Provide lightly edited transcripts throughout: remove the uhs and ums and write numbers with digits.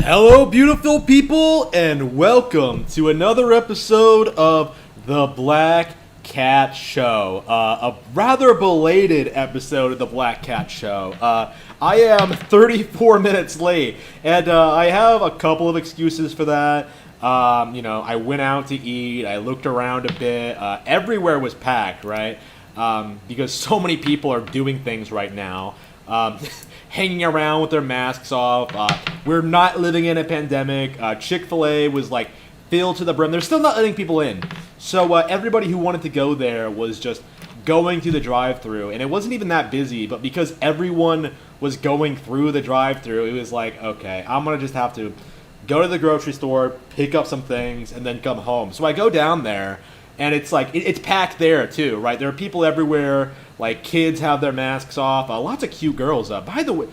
Hello, beautiful people, and welcome to another episode of The Black Cat Show. A rather belated episode of The Black Cat Show. I am 34 minutes late, and I have a couple of excuses for that. I went out to eat, I looked around a bit, everywhere was packed, right? Because so many people are doing things right now. Hanging around with their masks off. We're not living in a pandemic. Chick-fil-A was like filled to the brim. They're still not letting people in. So everybody who wanted to go there was just going through the drive-thru, and it wasn't even that busy, but because everyone was going through the drive-thru, it was like, okay, I'm gonna just have to go to the grocery store, pick up some things, and then come home. So I go down there, and it's like, it's packed there too, right? There are people everywhere. Like, kids have their masks off. Lots of cute girls. By the way,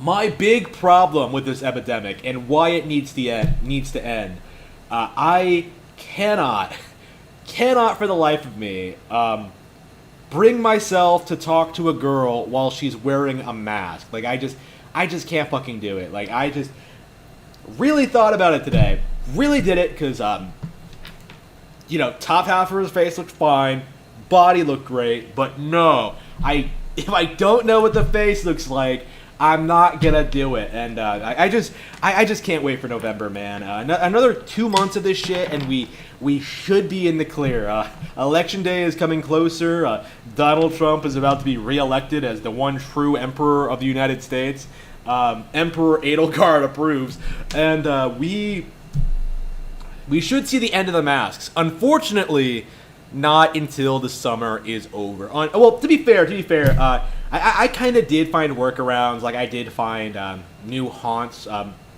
my big problem with this epidemic and why it needs to end, I cannot for the life of me bring myself to talk to a girl while she's wearing a mask. Like, I just can't fucking do it. Like, I just really thought about it today. Really did it because, top half of her face looked fine. Body looked great, but no, if I don't know what the face looks like, I'm not gonna do it. And I just can't wait for November, man. Another 2 months of this shit, and we should be in the clear. Election day is coming closer. Donald Trump is about to be reelected as the one true emperor of the United States. Emperor Edelgard approves, and we should see the end of the masks. Unfortunately, not until the summer is over. To be fair, I kind of did find workarounds. Like, I did find new haunts,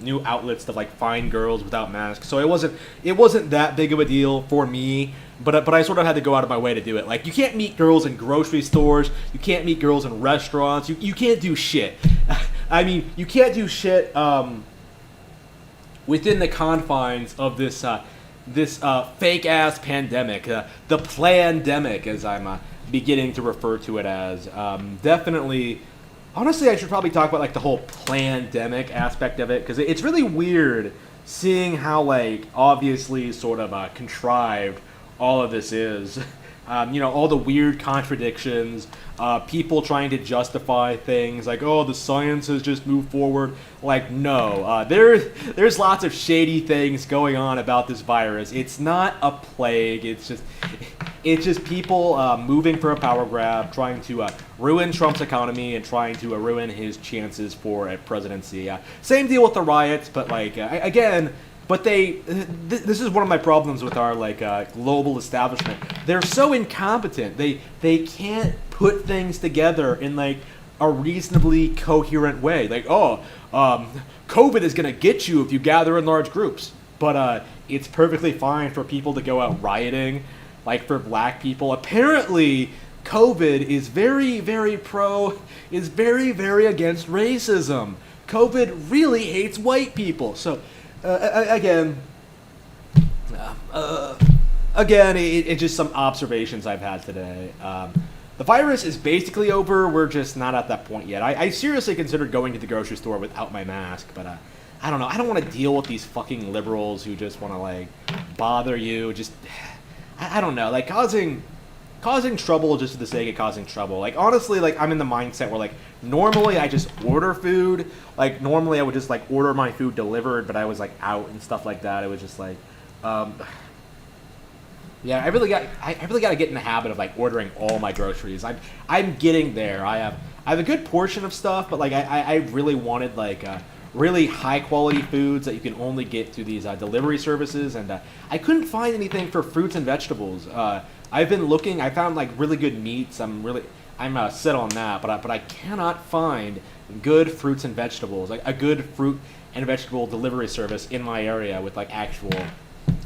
new outlets to like find girls without masks. So it wasn't that big of a deal for me. But I sort of had to go out of my way to do it. Like, you can't meet girls in grocery stores. You can't meet girls in restaurants. You can't do shit. I mean, you can't do shit within the confines of this fake ass pandemic, the plandemic, as I'm beginning to refer to it as. Definitely, honestly, I should probably talk about like the whole plandemic aspect of it, because it's really weird seeing how like obviously sort of contrived all of this is. All the weird contradictions, people trying to justify things like, oh, the science has just moved forward. Like, no, there's lots of shady things going on about this virus. It's not a plague. It's just people moving for a power grab, trying to ruin Trump's economy and trying to ruin his chances for a presidency. Same deal with the riots, but like again. But this is one of my problems with our global establishment. They're so incompetent. They can't put things together in like a reasonably coherent way. Like, COVID is gonna get you if you gather in large groups. But it's perfectly fine for people to go out rioting. Like, for black people, apparently COVID is very, very very, very against racism. COVID really hates white people. So. Again, it's just some observations I've had today. The virus is basically over. We're just not at that point yet. I seriously considered going to the grocery store without my mask, but I don't know. I don't want to deal with these fucking liberals who just want to like bother you. Just I don't know, like causing trouble just for the sake of causing trouble. Like, honestly, like, I'm in the mindset where, like, normally I just order food. Like, normally I would just, like, order my food delivered, but I was, like, out and stuff like that. It was just, like, yeah, I really got to get in the habit of, like, ordering all my groceries. I'm getting there. I have a good portion of stuff, but, like, I really wanted, like, really high-quality foods that you can only get through these delivery services, and I couldn't find anything for fruits and vegetables. I've been looking. I found like really good meats. I'm set on that, but I cannot find good fruits and vegetables, like a good fruit and vegetable delivery service in my area with like actual,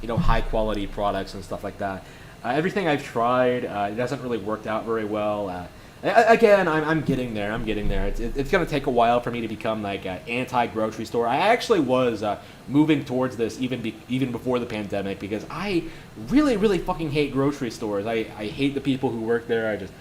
high quality products and stuff like that. Everything I've tried, it hasn't really worked out very well. Again, I'm getting there. It's going to take a while for me to become like an anti-grocery store. I actually was moving towards this even before the pandemic, because I really, really fucking hate grocery stores. I hate the people who work there. I just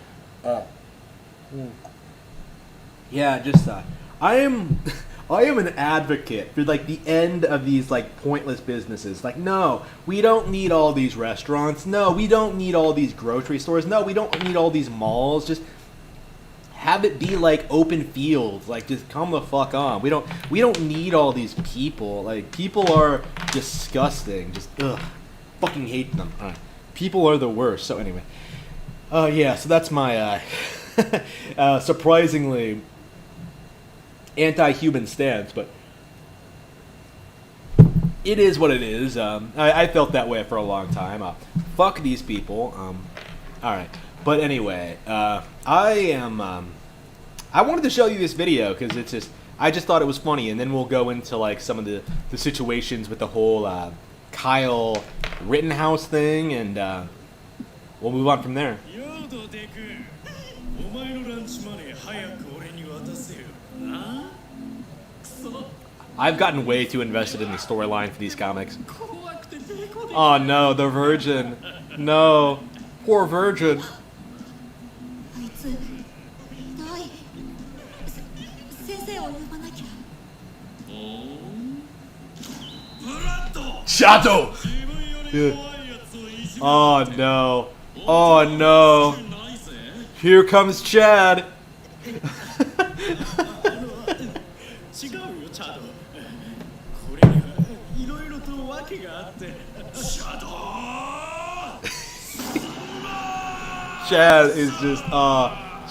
I am an advocate for like the end of these like pointless businesses. Like, no, we don't need all these restaurants. No, we don't need all these grocery stores. No, we don't need all these malls. Just have it be like open fields. Like, just come the fuck on. We don't need all these people. Like, people are disgusting. Just fucking hate them. People are the worst. So anyway, yeah. So that's my surprisingly anti-human stance, but it is what it is. I felt that way for a long time. Fuck these people. All right, but anyway, I wanted to show you this video because I just thought it was funny, and then we'll go into like some of the situations with the whole Kyle Rittenhouse thing, and we'll move on from there. I've gotten way too invested in the storyline for these comics. Oh no, the Virgin. No. Poor Virgin. Shadow! Oh no. Oh no. Here comes Chad. Chad is just,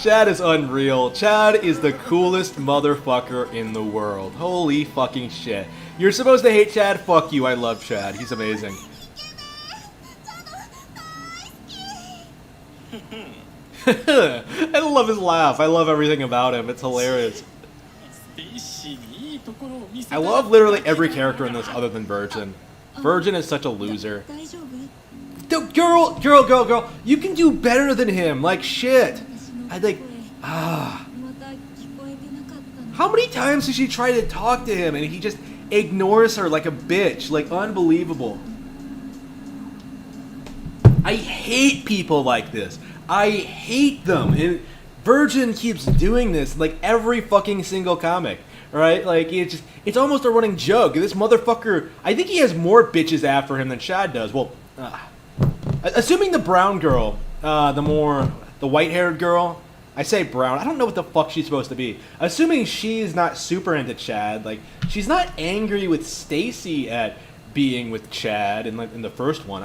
Chad is unreal. Chad is the coolest motherfucker in the world. Holy fucking shit. You're supposed to hate Chad? Fuck you, I love Chad. He's amazing. I love his laugh. I love everything about him. It's hilarious. I love literally every character in this other than Virgin. Virgin is such a loser. Girl, you can do better than him. Like, shit. How many times did she try to talk to him and he just ignores her like a bitch? Like, unbelievable. I hate people like this. I hate them. And Virgin keeps doing this like every fucking single comic. Right? Like, it's almost a running joke. This motherfucker, I think he has more bitches after him than Chad does. Well, assuming the brown girl, the white-haired girl, I say brown, I don't know what the fuck she's supposed to be. Assuming she's not super into Chad, like, she's not angry with Stacy at being with Chad in the first one.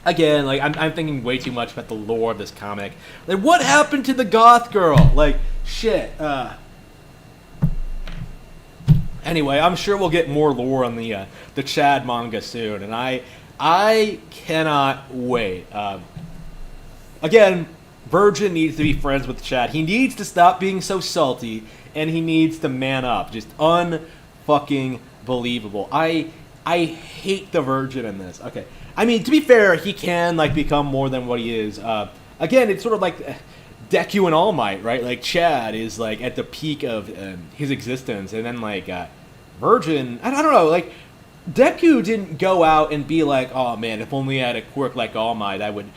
Again, like, I'm thinking way too much about the lore of this comic. Like, what happened to the goth girl? Like, shit, Anyway, I'm sure we'll get more lore on the Chad manga soon, and I cannot wait. Again, Virgin needs to be friends with Chad. He needs to stop being so salty, and he needs to man up. Just unfucking believable. I hate the Virgin in this. Okay, I mean, to be fair, he can like become more than what he is. Again, it's sort of like Deku and All Might, right? Like, Chad is like at the peak of his existence, and then like Virgin, I don't know, like, Deku didn't go out and be like, oh man, if only I had a quirk like All Might, I would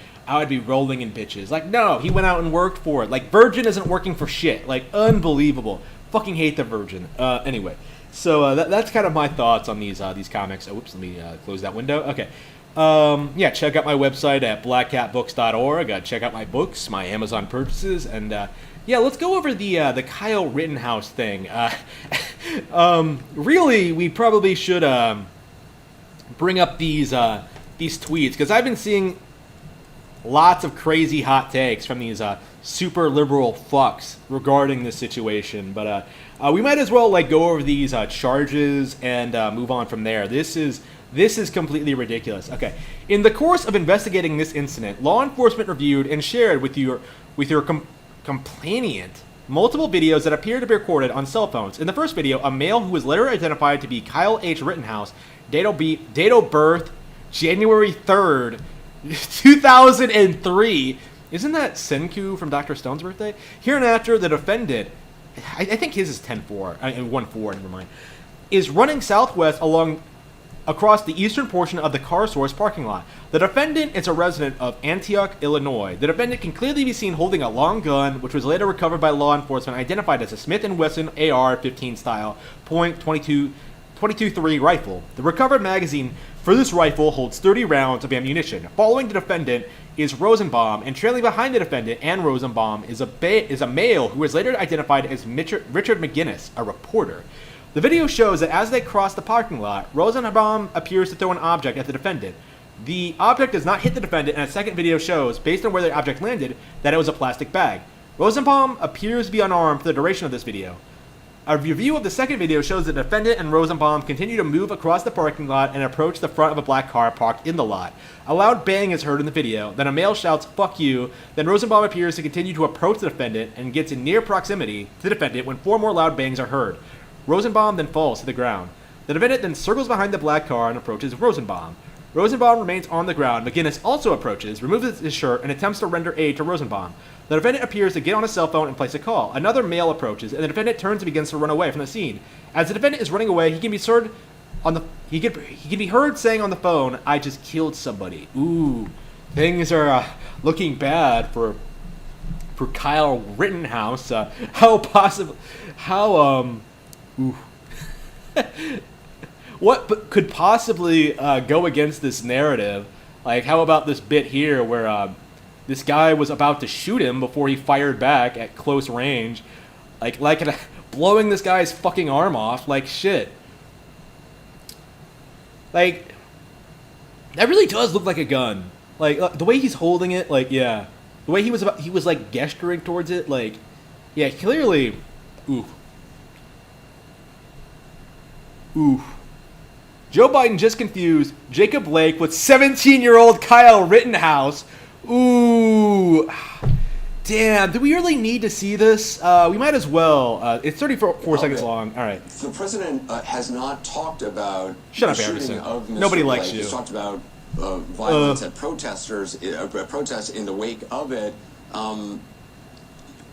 be rolling in bitches. Like, no, he went out and worked for it. Like, Virgin isn't working for shit. Like, unbelievable. Fucking hate the Virgin. Anyway, so that's kind of my thoughts on these comics. Oh, whoops, let me close that window. Okay. Yeah, check out my website at blackcatbooks.org. Check out my books, my Amazon purchases, and yeah, let's go over the Kyle Rittenhouse thing. Really, we probably should bring up these tweets, because I've been seeing lots of crazy hot takes from these super liberal fucks regarding this situation. But we might as well like go over these charges and move on from there. This is completely ridiculous. Okay, in the course of investigating this incident, law enforcement reviewed and shared with your complainant multiple videos that appear to be recorded on cell phones. In the first video, a male who was later identified to be Kyle H. Rittenhouse, date of birth January 3rd, 2003. Isn't that Senku from Dr. Stone's birthday? Hereinafter, the defendant, I think his is 10-4, 1-4, never mind, is running southwest along across the eastern portion of the car source parking lot. The defendant is a resident of Antioch, Illinois. The defendant can clearly be seen holding a long gun, which was later recovered by law enforcement, identified as a Smith & Wesson AR-15 style .22-3 rifle. The recovered magazine for this rifle holds 30 rounds of ammunition. Following the defendant is Rosenbaum, and trailing behind the defendant and Rosenbaum is a male who was later identified as Richard McGinnis, a reporter. The video shows that as they cross the parking lot, Rosenbaum appears to throw an object at the defendant. The object does not hit the defendant, and a second video shows, based on where the object landed, that it was a plastic bag. Rosenbaum appears to be unarmed for the duration of this video. A review of the second video shows the defendant and Rosenbaum continue to move across the parking lot and approach the front of a black car parked in the lot. A loud bang is heard in the video, then a male shouts, "Fuck you," then Rosenbaum appears to continue to approach the defendant and gets in near proximity to the defendant when 4 more loud bangs are heard. Rosenbaum then falls to the ground. The defendant then circles behind the black car and approaches Rosenbaum. Rosenbaum remains on the ground. McGinnis also approaches, removes his shirt, and attempts to render aid to Rosenbaum. The defendant appears to get on his cell phone and place a call. Another male approaches, and the defendant turns and begins to run away from the scene. As the defendant is running away, he can be heard saying on the phone, "I just killed somebody." Ooh, things are looking bad for Kyle Rittenhouse. What could possibly go against this narrative? Like, how about this bit here where this guy was about to shoot him before he fired back at close range, like blowing this guy's fucking arm off, like shit. Like, that really does look like a gun. Like the way he's holding it, like yeah, the way he was like gesturing towards it, like yeah, clearly, oof. Joe Biden just confused Jacob Blake with 17-year-old Kyle Rittenhouse. Ooh. Damn, do we really need to see this? We might as well. It's 34 seconds long. All right. The president has not talked about Shut up, shooting Anderson. of Mr. Nobody Blake. likes you. He's talked about violence at protests in the wake of it. I'm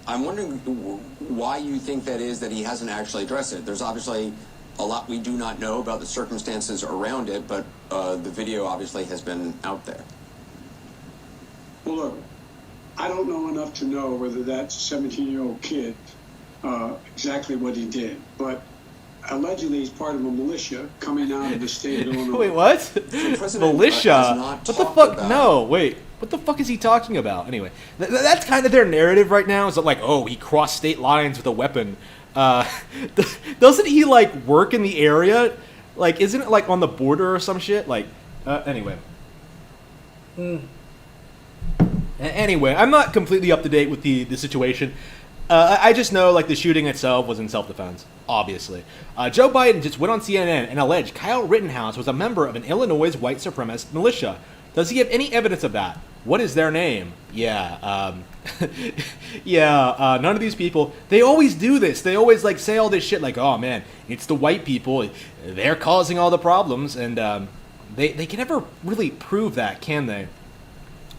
wondering why you think that is that he hasn't actually addressed it. There's obviously a lot we do not know about the circumstances around it, but the video obviously has been out there. Well, look, I don't know enough to know whether that 17-year-old kid, exactly what he did, but allegedly he's part of a militia coming out of the state of Illinois. Wait, what? Militia? What the fuck? No, wait. What the fuck is he talking about? Anyway, that's kind of their narrative right now. Is that like, oh, he crossed state lines with a weapon? Doesn't he like work in the area? Like, isn't it like on the border or some shit? Like, anyway. Anyway, I'm not completely up to date with the situation. I just know like the shooting itself was in self-defense, obviously. Joe Biden just went on CNN and alleged Kyle Rittenhouse was a member of an Illinois white supremacist militia. Does he have any evidence of that? What is their name? Yeah, none of these people, they always do this. They always like say all this shit like, oh man, it's the white people. They're causing all the problems. And they can never really prove that, can they?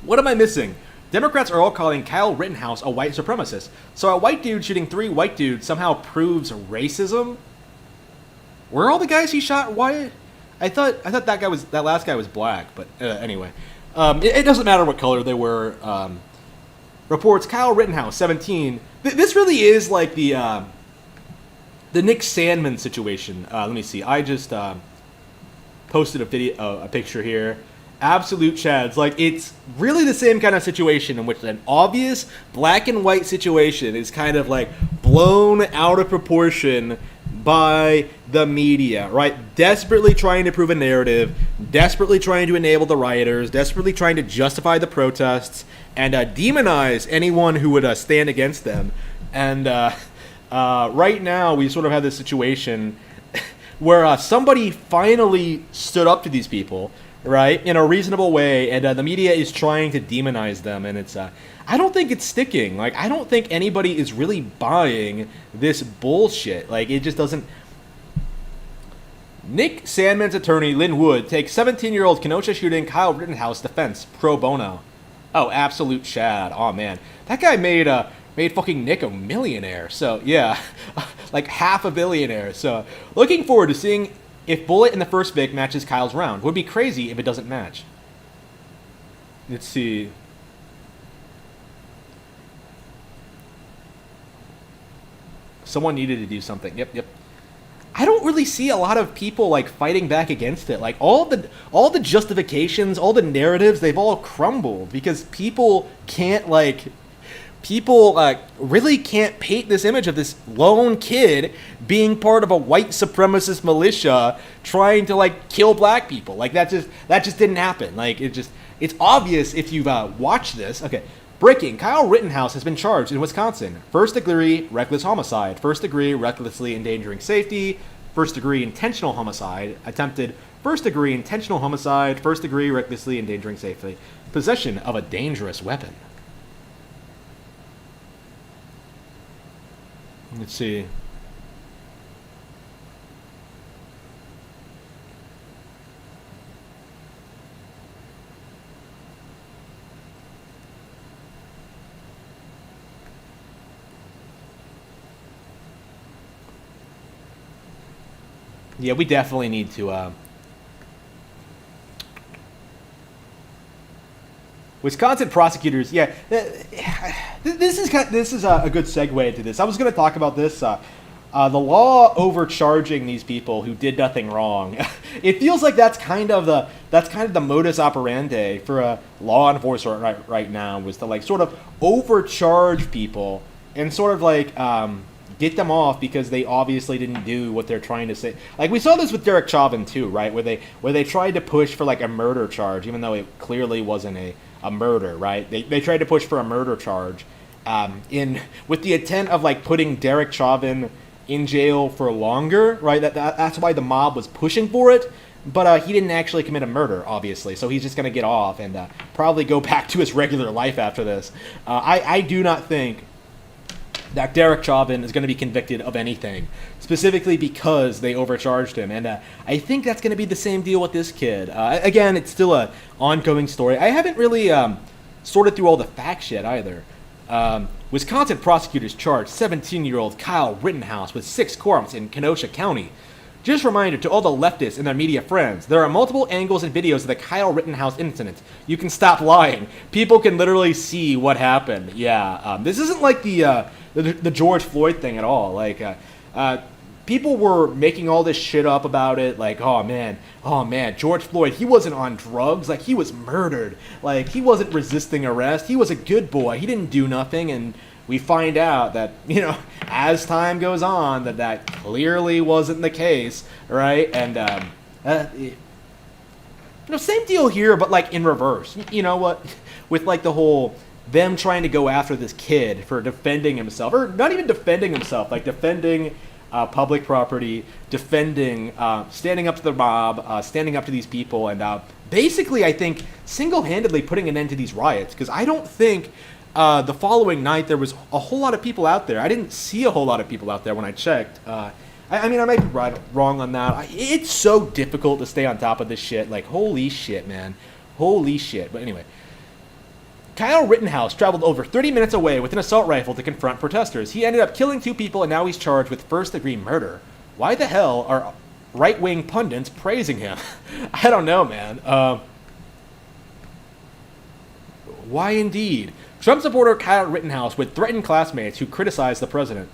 What am I missing? Democrats are all calling Kyle Rittenhouse a white supremacist. So a white dude shooting 3 white dudes somehow proves racism? Were all the guys he shot white? I thought that last guy was black, but anyway. It doesn't matter what color they were. Reports Kyle Rittenhouse, 17. This really is like the Nick Sandmann situation. Let me see. I just posted a picture here. Absolute chads. Like, it's really the same kind of situation in which an obvious black and white situation is kind of like blown out of proportion by the media, right? Desperately trying to prove a narrative, desperately trying to enable the rioters, desperately trying to justify the protests, and demonize anyone who would stand against them. And right now, we sort of have this situation where somebody finally stood up to these people, right, in a reasonable way, and the media is trying to demonize them, and it's I don't think it's sticking. Like, I don't think anybody is really buying this bullshit. Like, it just doesn't. Nick Sandmann's attorney, Lynn Wood, takes 17-year-old Kenosha shooting Kyle Rittenhouse defense pro bono. Oh, absolute Chad. Oh, man. That guy made fucking Nick a millionaire. So, yeah, like half a billionaire. So, looking forward to seeing if bullet in the first Vic matches Kyle's round. Would be crazy if it doesn't match. Let's see. Someone needed to do something. Yep. I don't really see a lot of people like fighting back against it. Like all the justifications, all the narratives, they've all crumbled because people really can't paint this image of this lone kid being part of a white supremacist militia trying to like kill black people. Like that just didn't happen. Like it's obvious if you've watched this. Okay. Breaking, Kyle Rittenhouse has been charged in Wisconsin. First-degree reckless homicide, first-degree recklessly endangering safety, first-degree intentional homicide, attempted first-degree intentional homicide, first-degree recklessly endangering safety, possession of a dangerous weapon. Let's see. Yeah, we definitely need to. Wisconsin prosecutors. Yeah, this is a good segue into this. I was going to talk about this. The law overcharging these people who did nothing wrong. It feels like that's kind of the modus operandi for law enforcement right now, was to like sort of overcharge people and sort of like get them off because they obviously didn't do what they're trying to say. Like we saw this with Derek Chauvin too, right? Where they tried to push for like a murder charge, even though it clearly wasn't a murder, right? They tried to push for a murder charge, with the intent of like putting Derek Chauvin in jail for longer, right? That's why the mob was pushing for it. But he didn't actually commit a murder, obviously, so he's just going to get off and probably go back to his regular life after this. I do not think that Derek Chauvin is going to be convicted of anything, specifically because they overcharged him. And I think that's going to be the same deal with this kid. Again, it's still an ongoing story. I haven't really sorted through all the facts yet either. Wisconsin prosecutors charged 17-year-old Kyle Rittenhouse with 6 counts in Kenosha County. Just a reminder to all the leftists and their media friends, there are multiple angles and videos of the Kyle Rittenhouse incident. You can stop lying. People can literally see what happened. Yeah, this isn't like the George Floyd thing at all. Like, people were making all this shit up about it. Like, oh man, George Floyd, he wasn't on drugs. Like, he was murdered. Like, he wasn't resisting arrest. He was a good boy. He didn't do nothing. And we find out that, as time goes on, that clearly wasn't the case, right? And, same deal here, but like in reverse. You know what? With like the whole them trying to go after this kid for defending himself, or not even defending himself, like defending public property, defending, standing up to the mob, standing up to these people, and basically, I think, single-handedly putting an end to these riots. Because I don't think the following night there was a whole lot of people out there. I didn't see a whole lot of people out there when I checked. I mean, I might be wrong on that. It's so difficult to stay on top of this shit. Like, holy shit, man. Holy shit. But anyway. Kyle Rittenhouse traveled over 30 minutes away with an assault rifle to confront protesters. He ended up killing 2 people, and now he's charged with first-degree murder. Why the hell are right-wing pundits praising him? I don't know, man. Why indeed? Trump supporter Kyle Rittenhouse would threaten classmates who criticized the president.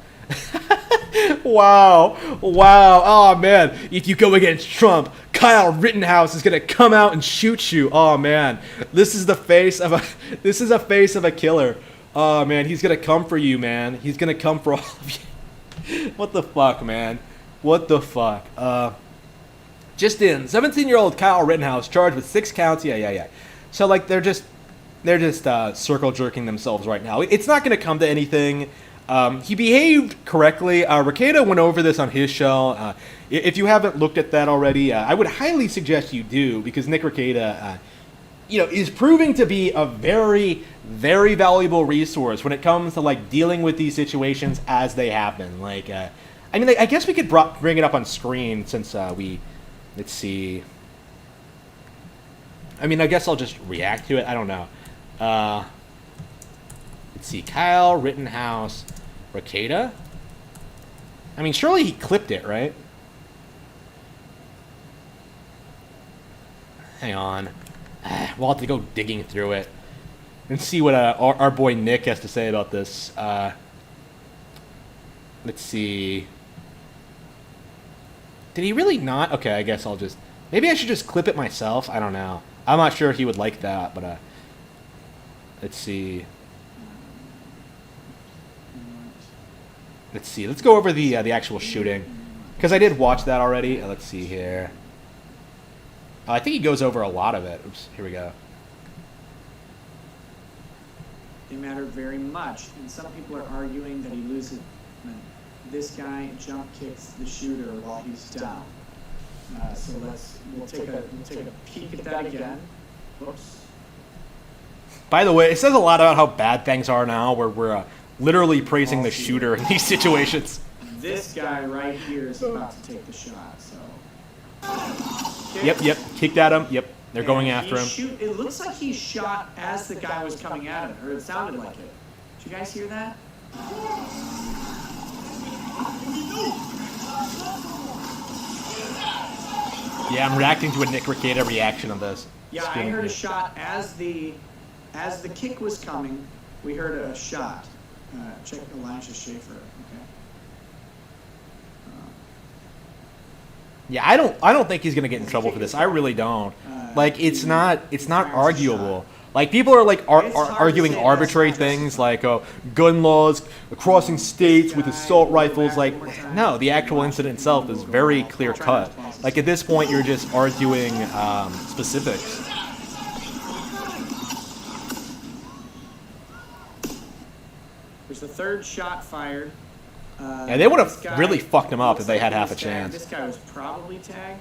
Wow. Oh, man. If you go against Trump, Kyle Rittenhouse is going to come out and shoot you. Oh, man. This is a face of a killer. Oh, man. He's going to come for you, man. He's going to come for all of you. What the fuck, man? What the fuck? Just in. 17-year-old Kyle Rittenhouse charged with 6 counts. Yeah. So, like, they're just circle jerking themselves right now. It's not going to come to anything. He behaved correctly. Rekieta went over this on his show. If you haven't looked at that already, I would highly suggest you do, because Nick Rekieta, is proving to be a very, very valuable resource when it comes to like dealing with these situations as they happen. Like, I guess we could bring it up on screen since let's see. I guess I'll just react to it. I don't know. Let's see, Kyle Rittenhouse, Rekieta. Surely he clipped it, right? hang on. We'll have to go digging through it and see what our boy Nick has to say about this. Let's see. Did he really not? Okay, I guess I'll just... Maybe I should just clip it myself. I don't know. I'm not sure if he would like that, but let's see. Let's see. Let's go over the actual shooting, because I did watch that already. Let's see here. I think he goes over a lot of it. Oops, here we go. They matter very much, and some people are arguing that he loses. This guy jump kicks the shooter while he's down. So we'll take a peek at that again. Whoops. By the way, it says a lot about how bad things are now, where we're literally praising the shooter in these situations. This guy right here is about to take the shot. So. Yep. Kicked at him. Yep. They're going after him. It looks like he shot as the guy was coming at him, or it sounded like it. Did you guys hear that? Yeah, I'm reacting to a Nick Rekieta reaction on this. Yeah, I heard a shot as the kick was coming. We heard a shot. Check Elijah Schaefer. Okay. Yeah, I don't think he's gonna get in trouble for this. I really don't. Like, it's not arguable. Like, people are like arguing arbitrary things like gun laws, crossing states with assault rifles. Like, no, the actual incident itself is very clear cut. Like, at this point, you're just arguing specifics. There's the third shot fired. Yeah, they would have really fucked him up if they had half a chance. This guy was probably tagged.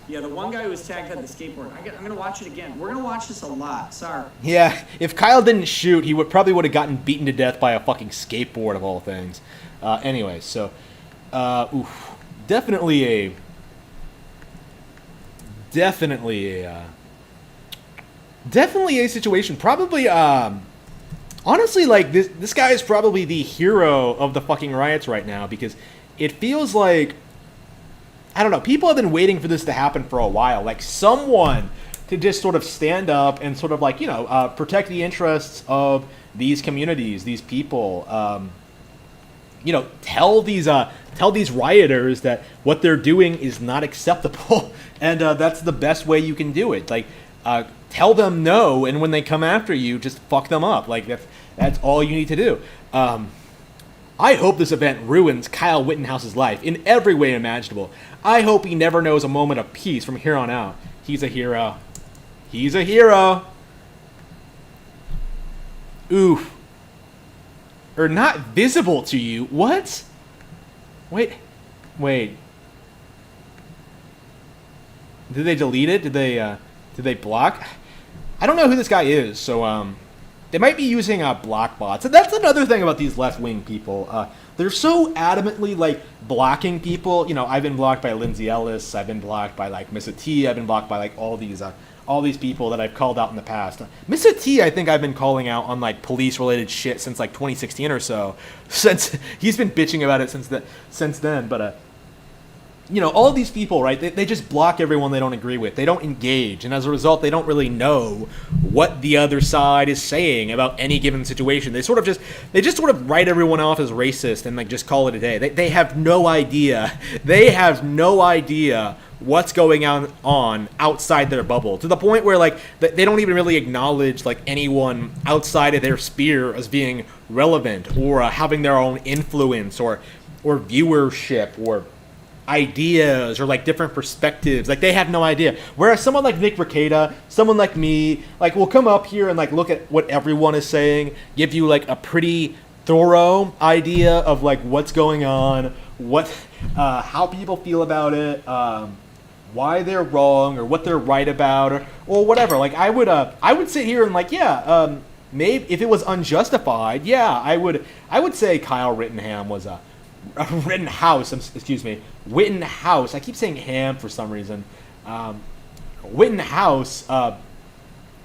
Yeah, the one guy who was tagged had the skateboard. I'm going to watch it again. We're going to watch this a lot. Sorry. Yeah, if Kyle didn't shoot, he probably would have gotten beaten to death by a fucking skateboard of all things. Anyway, so, definitely a situation. Probably, honestly, like, this guy is probably the hero of the fucking riots right now, because it feels like, I don't know, people have been waiting for this to happen for a while. Like, someone to just sort of stand up and sort of, like, protect the interests of these communities, these people. Tell these rioters that what they're doing is not acceptable, and that's the best way you can do it. Like, tell them no, and when they come after you, just fuck them up. Like, that's all you need to do. I hope this event ruins Kyle Rittenhouse's life in every way imaginable. I hope he never knows a moment of peace from here on out. He's a hero. He's a hero. Oof. Or not visible to you. What? Wait. Did they delete it? Did they block? I don't know who this guy is, so they might be using block bots. And that's another thing about these left-wing people. They're so adamantly, like, blocking people. I've been blocked by Lindsay Ellis. I've been blocked by, like, Missa T. I've been blocked by, like, all these people that I've called out in the past. Missa T, I think I've been calling out on, like, police-related shit since, like, 2016 or so. Since he's been bitching about it since then. But all these people, right, they just block everyone they don't agree with. They don't engage, and as a result, they don't really know what the other side is saying about any given situation. They just sort of write everyone off as racist and, like, just call it a day. They have no idea. They have no idea what's going on outside their bubble, to the point where, like, they don't even really acknowledge, like, anyone outside of their sphere as being relevant or having their own influence or viewership or ideas or, like, different perspectives. Like, they have no idea. Whereas someone like Nick Rekieta, someone like me, like, will come up here and, like, look at what everyone is saying, give you, like, a pretty thorough idea of, like, what's going on, how people feel about it, why they're wrong or what they're right about or whatever. Like, I would sit here and, like, maybe if it was unjustified, I would say Kyle Rittenhouse, excuse me, Rittenhouse. I keep saying ham for some reason. Rittenhouse,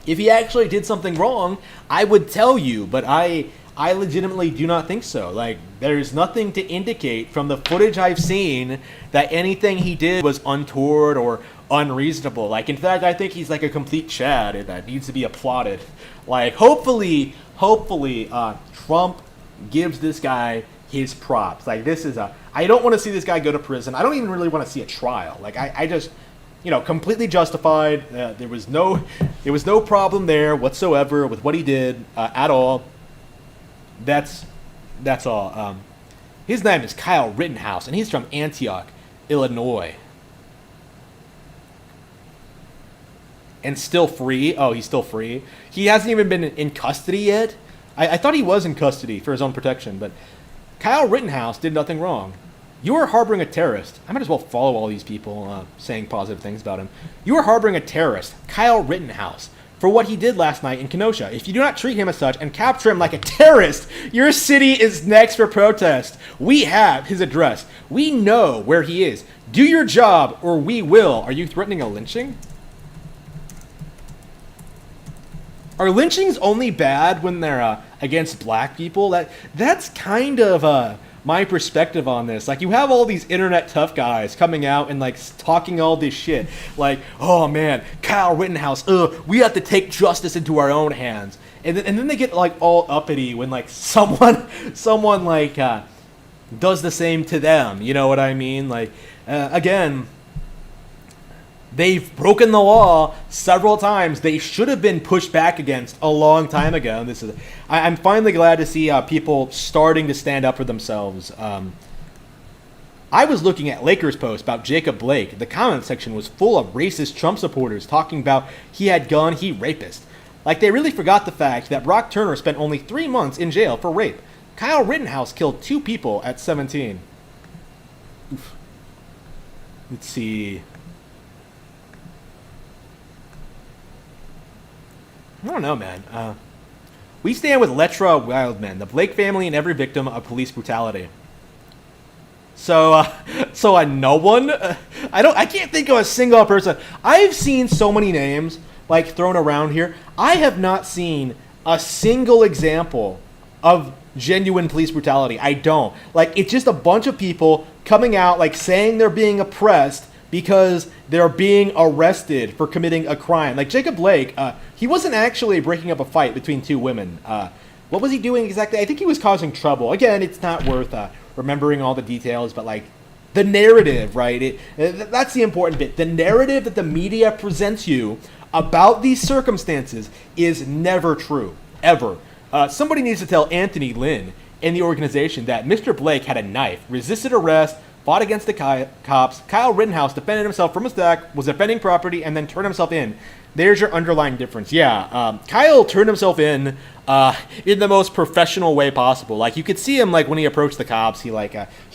if he actually did something wrong, I would tell you, but I I legitimately do not think so. Like, there's nothing to indicate from the footage I've seen that anything he did was untoward or unreasonable. Like, in fact, I think he's like a complete Chad and that needs to be applauded. Like, hopefully, Trump gives this guy his props. Like, this is I don't want to see this guy go to prison. I don't even really want to see a trial. Like, I just, completely justified. There was no problem there whatsoever with what he did at all. That's all. His name is Kyle Rittenhouse, and he's from Antioch, Illinois. And still free. Oh, he's still free. He hasn't even been in custody yet. I thought he was in custody for his own protection, but Kyle Rittenhouse did nothing wrong. You are harboring a terrorist. I might as well follow all these people saying positive things about him. You are harboring a terrorist, Kyle Rittenhouse, for what he did last night in Kenosha. If you do not treat him as such and capture him like a terrorist, your city is next for protest. We have his address. We know where he is. Do your job or we will. Are you threatening a lynching? Are lynchings only bad when they're against black people? That's kind of my perspective on this. Like, you have all these internet tough guys coming out and like talking all this shit. Like, oh man, Kyle Rittenhouse, we have to take justice into our own hands. And then they get like all uppity when like someone like does the same to them. You know what I mean? Like, again, they've broken the law several times. They should have been pushed back against a long time ago. I'm finally glad to see people starting to stand up for themselves. I was looking at Lakers posts about Jacob Blake. The comment section was full of racist Trump supporters talking about he had gun, he rapist. Like, they really forgot the fact that Brock Turner spent only 3 months in jail for rape. Kyle Rittenhouse killed 2 people at 17. Oof. Let's see. I don't know, man. We stand with Letra Wildman, the Blake family, and every victim of police brutality. So no one. I can't think of a single person. I've seen so many names like thrown around here. I have not seen a single example of genuine police brutality. I don't. Like, it's just a bunch of people coming out like saying they're being oppressed because they're being arrested for committing a crime. Like Jacob Blake, he wasn't actually breaking up a fight between 2 women. What was he doing exactly? I think he was causing trouble. Again, it's not worth remembering all the details, but like the narrative, right? That's the important bit. The narrative that the media presents you about these circumstances is never true, ever. Somebody needs to tell Anthony Lynn and the organization that Mr. Blake had a knife, resisted arrest, fought against the cops. Kyle Rittenhouse defended himself from a stack, was defending property, and then turned himself in. There's your underlying difference. Yeah, Kyle turned himself in the most professional way possible. Like, you could see him, like, when he approached the cops, he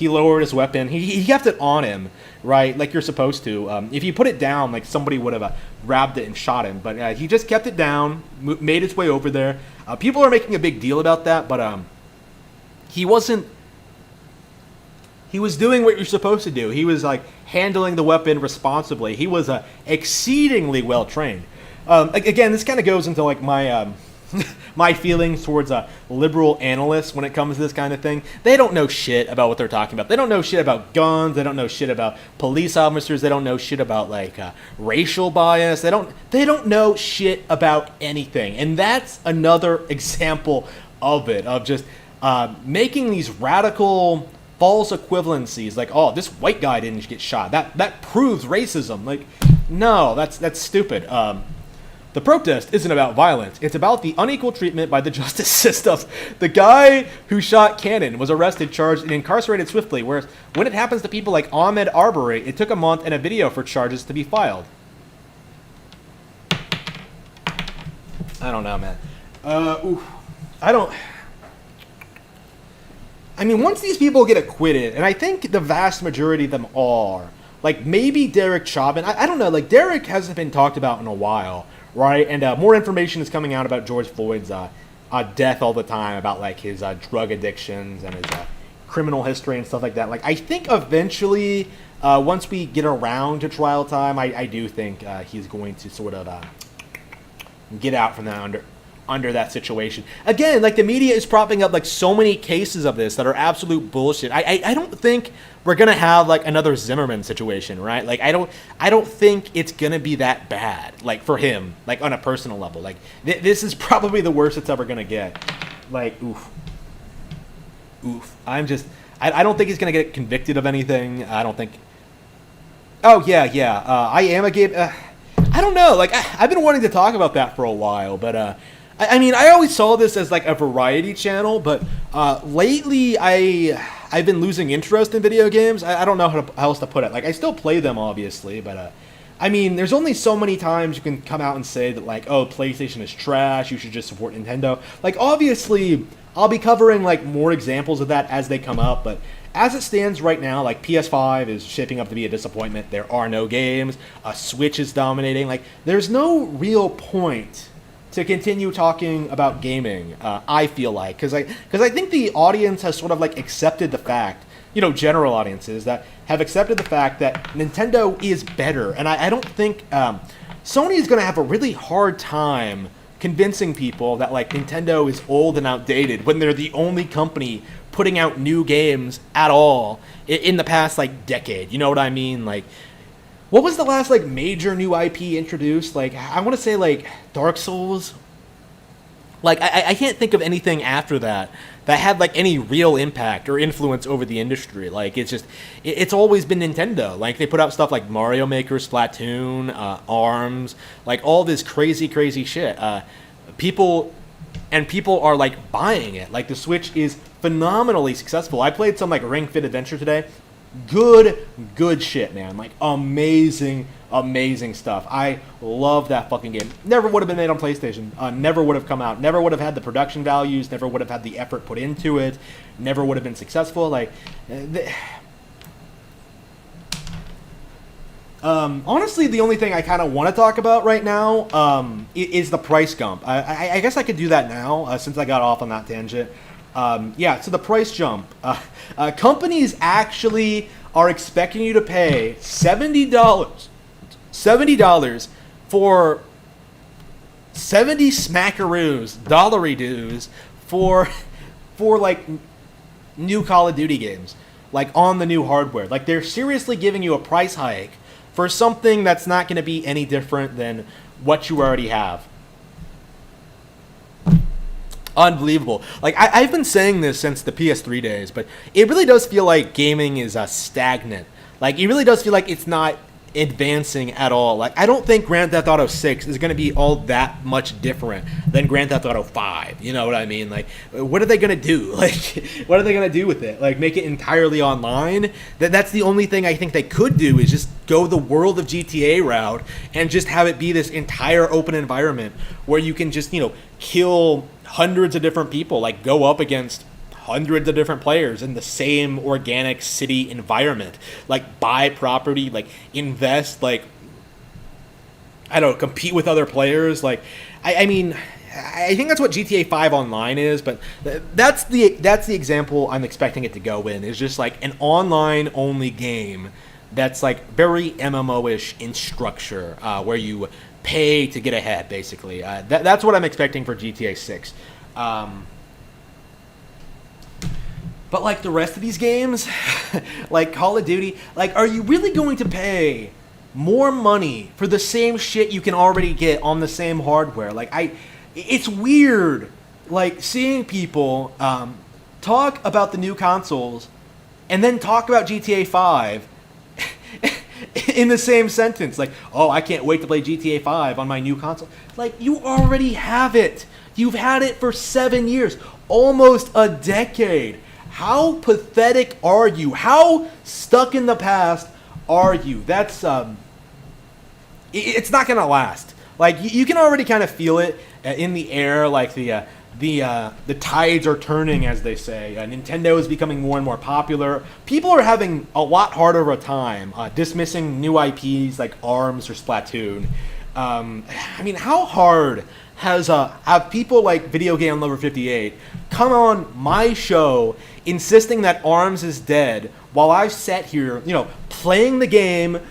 lowered his weapon. He kept it on him, right, like you're supposed to. If you put it down, like, somebody would have grabbed it and shot him. But he just kept it down, made his way over there. People are making a big deal about that, but he wasn't. He was doing what you're supposed to do. He was like handling the weapon responsibly. He was exceedingly well trained. Again, this kind of goes into like my my feelings towards liberal analysts when it comes to this kind of thing. They don't know shit about what they're talking about. They don't know shit about guns. They don't know shit about police officers. They don't know shit about like racial bias. They don't know shit about anything. And that's another example of it, of just making these radical false equivalencies, like, oh, this white guy didn't get shot. That proves racism. Like, no, that's stupid. The protest isn't about violence. It's about the unequal treatment by the justice system. The guy who shot Cannon was arrested, charged, and incarcerated swiftly, whereas when it happens to people like Ahmaud Arbery, it took a month and a video for charges to be filed. I don't know, man. I mean, once these people get acquitted, and I think the vast majority of them are, like maybe Derek Chauvin, I don't know, like Derek hasn't been talked about in a while, right? And more information is coming out about George Floyd's death all the time, about like his drug addictions and his criminal history and stuff like that. Like, I think eventually, once we get around to trial time, I do think he's going to sort of get out from that under that situation. Again, like the media is propping up like so many cases of this that are absolute bullshit. I don't think we're gonna have like another Zimmerman situation, right? Like I don't think it's gonna be that bad, like for him, like on a personal level. Like this is probably the worst it's ever gonna get. Like oof. I don't think he's gonna get convicted of anything. I don't think. Oh yeah. I am a game. I don't know. Like I've been wanting to talk about that for a while, but I mean, I always saw this as like a variety channel, but lately I've been losing interest in video games. I don't know how else to put it. Like I still play them, obviously, but I mean, there's only so many times you can come out and say that like, oh, PlayStation is trash. You should just support Nintendo. Like obviously, I'll be covering like more examples of that as they come up, but as it stands right now, like PS5 is shaping up to be a disappointment. There are no games. Switch is dominating. Like there's no real point to continue talking about gaming. I feel like because I think the audience has sort of like accepted the fact, you know, general audiences that have accepted the fact that Nintendo is better, and I don't think Sony is going to have a really hard time convincing people that like Nintendo is old and outdated when they're the only company putting out new games at all in the past like decade. You know what I mean? Like what was the last like major new IP introduced? Like I want to say like Dark Souls. Like I can't think of anything after that had like any real impact or influence over the industry. Like it's always been Nintendo. Like they put out stuff like Mario Maker, Splatoon, ARMS, like all this crazy shit. People are like buying it. Like the Switch is phenomenally successful. I played some like Ring Fit Adventure today. Good shit, man. Like amazing stuff. I love that fucking game. Never would have been made on PlayStation. Never would have come out. Never would have had the production values. Never would have had the effort put into it. Never would have been successful. Like, honestly, the only thing I kind of want to talk about right now is the price jump. I guess I could do that now since I got off on that tangent. So the price jump. Companies actually are expecting you to pay $70 for 70 smackaroos, dollary-doos for like new Call of Duty games, like on the new hardware. Like they're seriously giving you a price hike for something that's not going to be any different than what you already have. Unbelievable. Like I've been saying this since the PS3 days, but it really does feel like gaming is stagnant. Like it really does feel like it's not advancing at all. Like I don't think Grand Theft Auto 6 is going to be all that much different than Grand Theft Auto 5. You know what I mean? Like what are they going to do? Like what are they going to do with it? Like make it entirely online? That's the only thing I think they could do is just go the World of GTA route and just have it be this entire open environment where you can just, you know, kill hundreds of different people, like go up against hundreds of different players in the same organic city environment, like buy property, like invest, like I don't know, compete with other players. Like I mean I think that's what GTA 5 Online is, but that's the example I'm expecting it to go in, is just like an online only game that's like very MMO-ish in structure, where you pay to get ahead, basically. That's what I'm expecting for GTA 6. But like the rest of these games, like Call of Duty, like are you really going to pay more money for the same shit you can already get on the same hardware? Like it's weird, like seeing people talk about the new consoles and then talk about GTA 5 in the same sentence. Like, oh, I can't wait to play GTA 5 on my new console. Like, you already have it. You've had it for 7 years, almost a decade. How pathetic are you? How stuck in the past are you? That's it's not gonna last. Like you can already kind of feel it in the air. Like the tides are turning, as they say. Nintendo is becoming more and more popular. People are having a lot harder of a time dismissing new IPs like ARMS or Splatoon. I mean, how hard have people like Video Game Lover 58 come on my show insisting that ARMS is dead while I've sat here, you know, playing the game,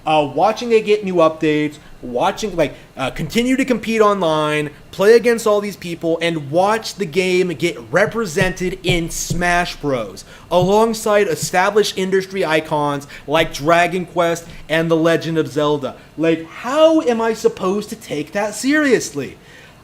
watching it get new updates, watching continue to compete online, play against all these people, and watch the game get represented in Smash Bros. Alongside established industry icons like Dragon Quest and The Legend of Zelda. Like, how am I supposed to take that seriously?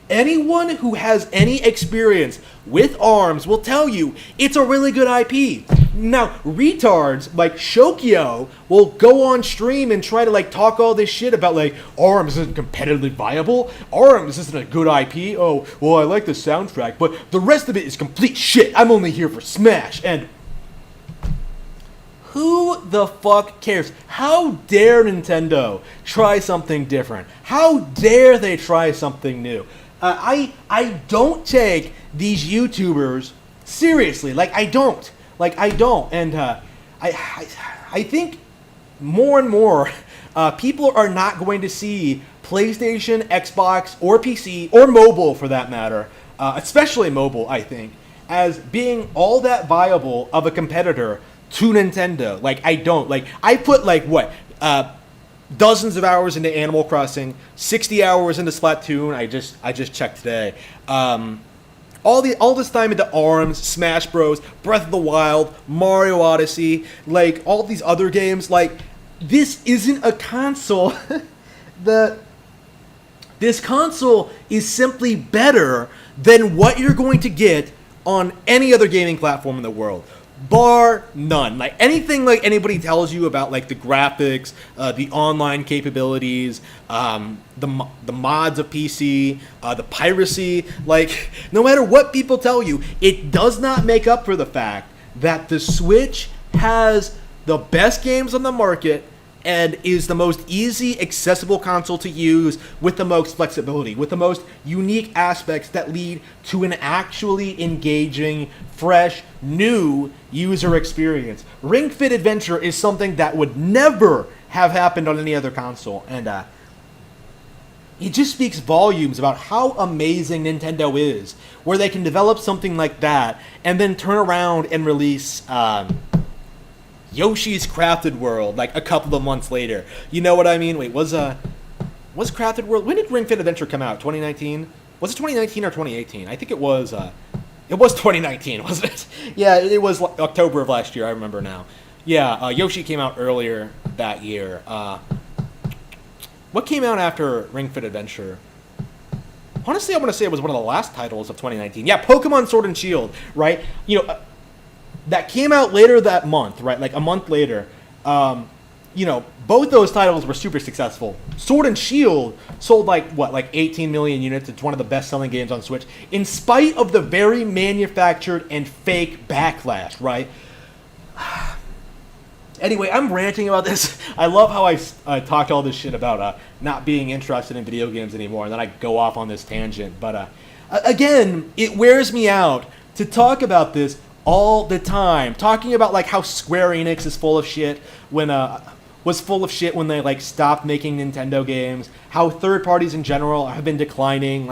Anyone who has any experience with ARMS will tell you it's a really good IP. Now, retards like Shokyo will go on stream and try to talk all this shit about ARMS isn't competitively viable, ARMS isn't a good IP, oh, well, I like the soundtrack, but the rest of it is complete shit, I'm only here for Smash, and who the fuck cares? How dare Nintendo try something different? How dare they try something new? I don't take these YouTubers seriously. I don't. And I think more and more people are not going to see PlayStation, Xbox, or PC, or mobile for that matter, especially mobile, I think, as being all that viable of a competitor to Nintendo. I don't. I put dozens of hours into Animal Crossing, 60 hours into Splatoon. I just checked today. All this time into ARMS, Smash Bros, Breath of the Wild, Mario Odyssey, all these other games. This isn't a console. This console is simply better than what you're going to get on any other gaming platform in the world. Bar none. Anything anybody tells you about the graphics, the online capabilities, the mods of PC, the piracy, no matter what people tell you, it does not make up for the fact that the Switch has the best games on the market and is the most easy, accessible console to use with the most flexibility, with the most unique aspects that lead to an actually engaging, fresh, new user experience. Ring Fit Adventure is something that would never have happened on any other console, and it just speaks volumes about how amazing Nintendo is, where they can develop something like that and then turn around and release Yoshi's Crafted World a couple of months later. You know what I mean? Wait, was Crafted World? When did Ring Fit Adventure come out? 2019? Was it 2019 or 2018? I think it was 2019, wasn't it? Yeah, it was October of last year. I remember now. Yeah, Yoshi came out earlier that year. What came out after Ring Fit Adventure? Honestly, I want to say it was one of the last titles of 2019. Yeah, Pokemon Sword and Shield, right? That came out later that month, right? A month later. Both those titles were super successful. Sword and Shield sold 18 million units. It's one of the best-selling games on Switch, in spite of the very manufactured and fake backlash, right? Anyway, I'm ranting about this. I love how I talked all this shit about not being interested in video games anymore, and then I go off on this tangent. But again, it wears me out to talk about this all the time, talking about how Square Enix is full of shit when was full of shit when they stopped making Nintendo games, how third parties in general have been declining.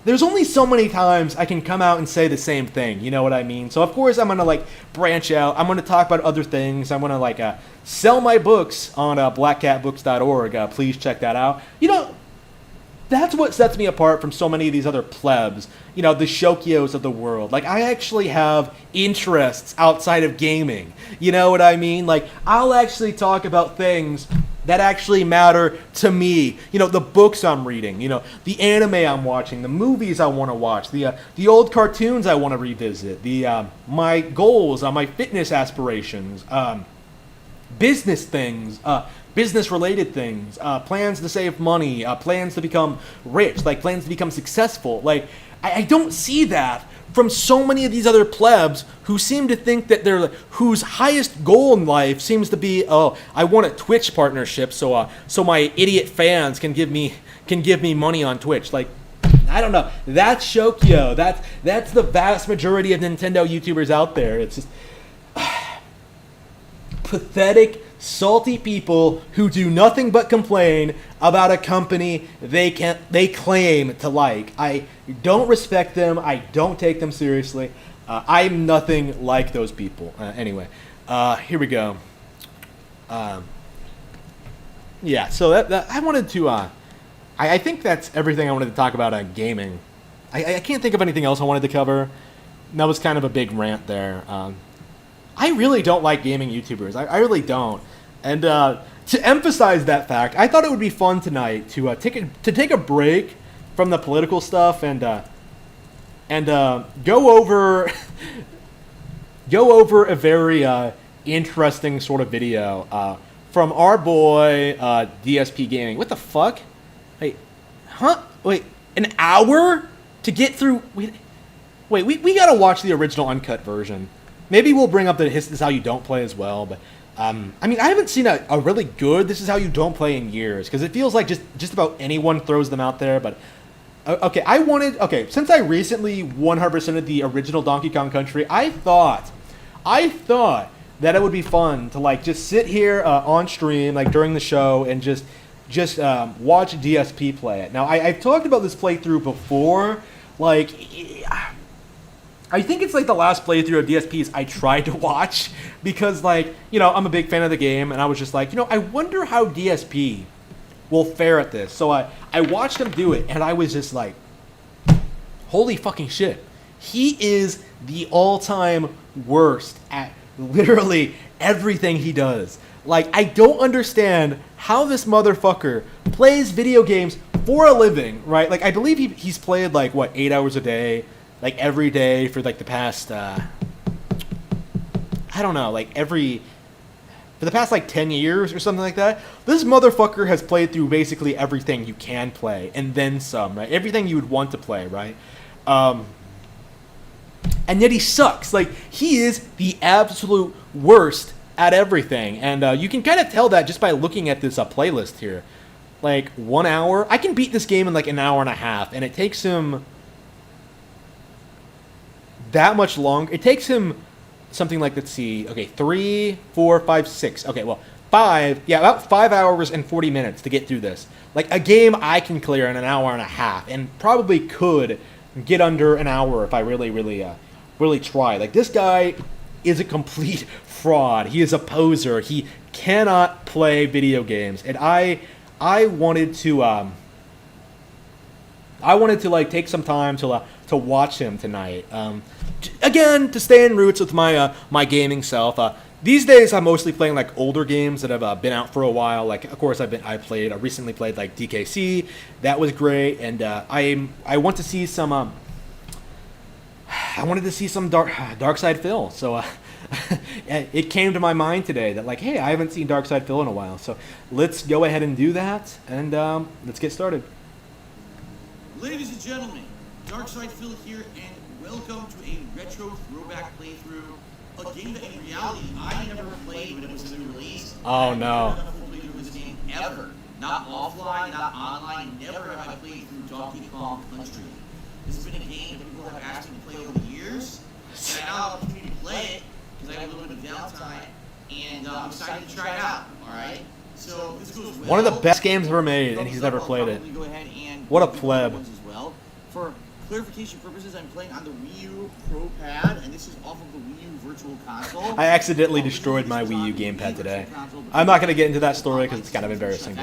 There's only so many times I can come out and say the same thing, you know what I mean? So of course I'm gonna branch out. I'm gonna talk about other things. I'm gonna sell my books on blackcatbooks.org. Please check that out. That's what sets me apart from so many of these other plebs, the Shokyos of the world. I actually have interests outside of gaming. You know what I mean? I'll actually talk about things that actually matter to me. The books I'm reading, the anime I'm watching, the movies I want to watch, the old cartoons I want to revisit, my goals, my fitness aspirations, business things, business-related things, plans to save money, plans to become rich, plans to become successful. I don't see that from so many of these other plebs who seem to think that whose highest goal in life seems to be, oh, I want a Twitch partnership so my idiot fans can give me money on Twitch. I don't know. That's Shokyo. That's the vast majority of Nintendo YouTubers out there. It's just pathetic, salty people who do nothing but complain about a company they claim to like. I don't respect them. I don't take them seriously. I'm nothing like those people. Anyway, here we go. Yeah, so that I wanted to. I think that's everything I wanted to talk about on gaming. I can't think of anything else I wanted to cover. That was kind of a big rant there. I really don't like gaming YouTubers. I really don't. And to emphasize that fact, I thought it would be fun tonight to take a break from the political stuff and go over go over a very interesting sort of video from our boy DSP Gaming. What the fuck? Wait, huh? Wait, an hour to get through? Wait, we gotta watch the original uncut version. Maybe we'll bring up the This Is How You Don't Play as well, but I mean, I haven't seen a really good This Is How You Don't Play in years, because it feels like just about anyone throws them out there, but okay, since I recently 100%ed the original Donkey Kong Country, I thought that it would be fun to like just sit here on stream like during the show and just watch DSP play it. Now I've talked about this playthrough before. Like, I think it's like the last playthrough of DSP's I tried to watch because, like, you know, I'm a big fan of the game, and I was just like, you know, I wonder how DSP will fare at this. So I watched him do it, and I was just like, holy fucking shit. He is the all-time worst at literally everything he does. Like, I don't understand how this motherfucker plays video games for a living, right? Like, I believe he's played, like, what, 8 hours a day, like, every day for, like, the past, I don't know, like, for the past, like, 10 years or something like that. This motherfucker has played through basically everything you can play, and then some, right? Everything you would want to play, right? And yet he sucks. Like, he is the absolute worst at everything. And you can kind of tell that just by looking at this playlist here. Like, 1 hour. I can beat this game in, like, an hour and a half, and it takes him that much longer. It takes him something like, let's see, okay, 3, 4, 5, 6. Okay, well, 5, yeah, about 5 hours and 40 minutes to get through this. Like, a game I can clear in an hour and a half, and probably could get under an hour if I really try. Like, this guy is a complete fraud. He is a poser. He cannot play video games. And I wanted to like take some time to watch him tonight. Again, to stay in roots with my gaming self. These days, I'm mostly playing like older games that have been out for a while. Like, of course, I recently played like DKC. That was great, and I want to see some. I wanted to see some Dark Side Phil, so it came to my mind today that, like, hey, I haven't seen Dark Side Phil in a while, so let's go ahead and do that, and let's get started. Ladies and gentlemen, Dark Side Phil here, and welcome to a retro throwback playthrough, a game that in reality I never played when it was new release. Oh no. I've never done a full playthrough of this game ever. Not offline, not online, never have I played through Donkey Kong Country. This has been a game that people have asked me to play over the years, and I now have the opportunity to play it because I have a little bit of downtime, and I'm excited to try it out. Alright? So this goes well. One of the best games ever made, and he's never played it. Go ahead and what a pleb. as well. For clarification purposes, I'm playing on the Wii U Pro Pad, and this is off of the Wii U Virtual Console. I accidentally destroyed my Wii U gamepad today. I'm not going to get into that story because it's kind of embarrassing.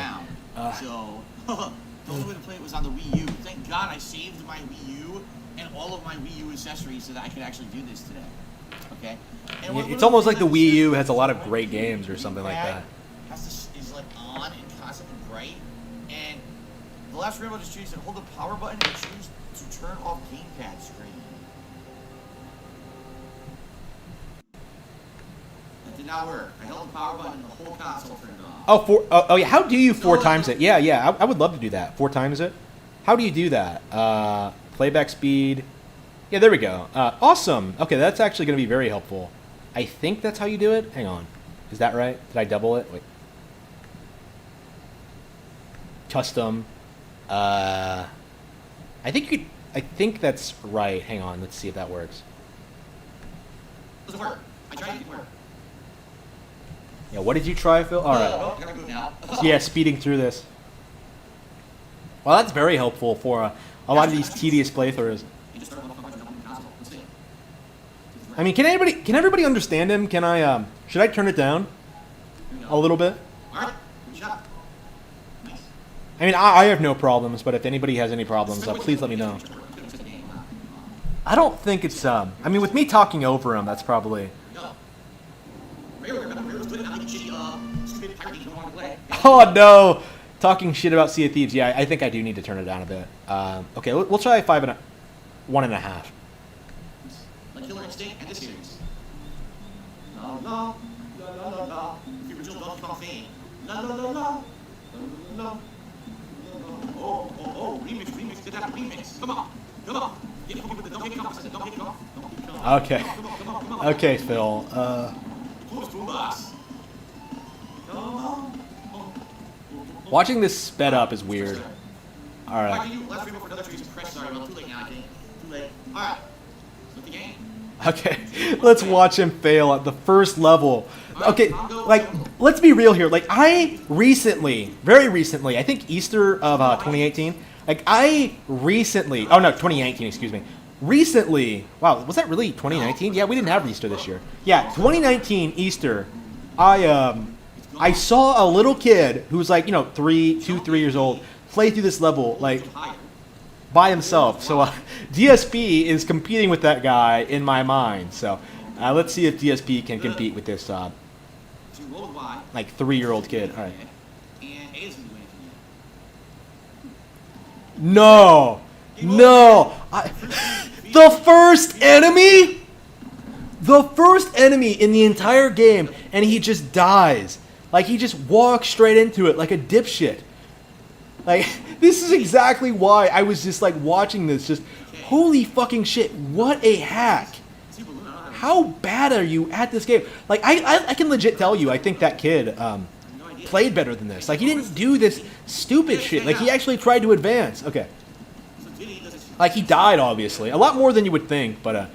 So, the only way to play it was on the Wii U. Thank God I saved my Wii U and all of my Wii U accessories so that I could actually do this today. Okay? And it's almost like the Wii U has a lot of great games or something like that. Is like on and constantly bright, and the last rainbow just changed. Hold the power button and choose to turn off gamepad screen. That did not work. I held the power button and the whole console turned off. Oh yeah. How do you 4 times it? Yeah. I would love to do that. 4 times it. How do you do that? Playback speed. Yeah, there we go. Awesome. Okay, that's actually going to be very helpful. I think that's how you do it. Hang on. Is that right? Did I double it? Wait. Custom. I think that's right. Hang on. Let's see if that works. Doesn't work. I tried it. Work. Yeah. What did you try, Phil? All right. I gotta go now. Yeah, speeding through this. Well, that's very helpful for a lot of these tedious playthroughs. I mean, can everybody understand him? Can I should I turn it down a little bit? All right. Good shot. I mean, I have no problems, but if anybody has any problems, please let me know. I don't think it's, I mean, with me talking over him, that's probably... Oh, no! Talking shit about Sea of Thieves. Yeah, I think I do need to turn it down a bit. Okay, we'll try 1.5. Like Killer Instinct and this series. No, no, no, no, no, no. The original Donkey Kong theme. No, no, no, no. No. Oh, remix. Get that remix. Come on. Get it with the Donkey Kong. Donkey Kong. Okay. Okay, Phil. Watching this sped up is weird. Alright. Okay, let's watch him fail at the first level. Okay, like, let's be real here. Like, I recently, very recently, I think Easter of 2018, like, oh no, 2019, excuse me. Recently, wow, was that really 2019? Yeah, we didn't have Easter this year. Yeah, 2019 Easter, I saw a little kid who was like, 3 years old, play through this level, like, by himself. So DSP is competing with that guy in my mind. So let's see if DSP can compete with this, like, 3-year-old kid. All right. No! The first enemy? The first enemy in the entire game, and he just dies. Like, he just walks straight into it like a dipshit. Like, this is exactly why I was just, like, watching this. Just, holy fucking shit, what a hack. How bad are you at this game? Like, I can legit tell you, I think that kid played better than this. Like, he didn't do this stupid shit. Like, he actually tried to advance. Okay. Like, he died, obviously. A lot more than you would think, but,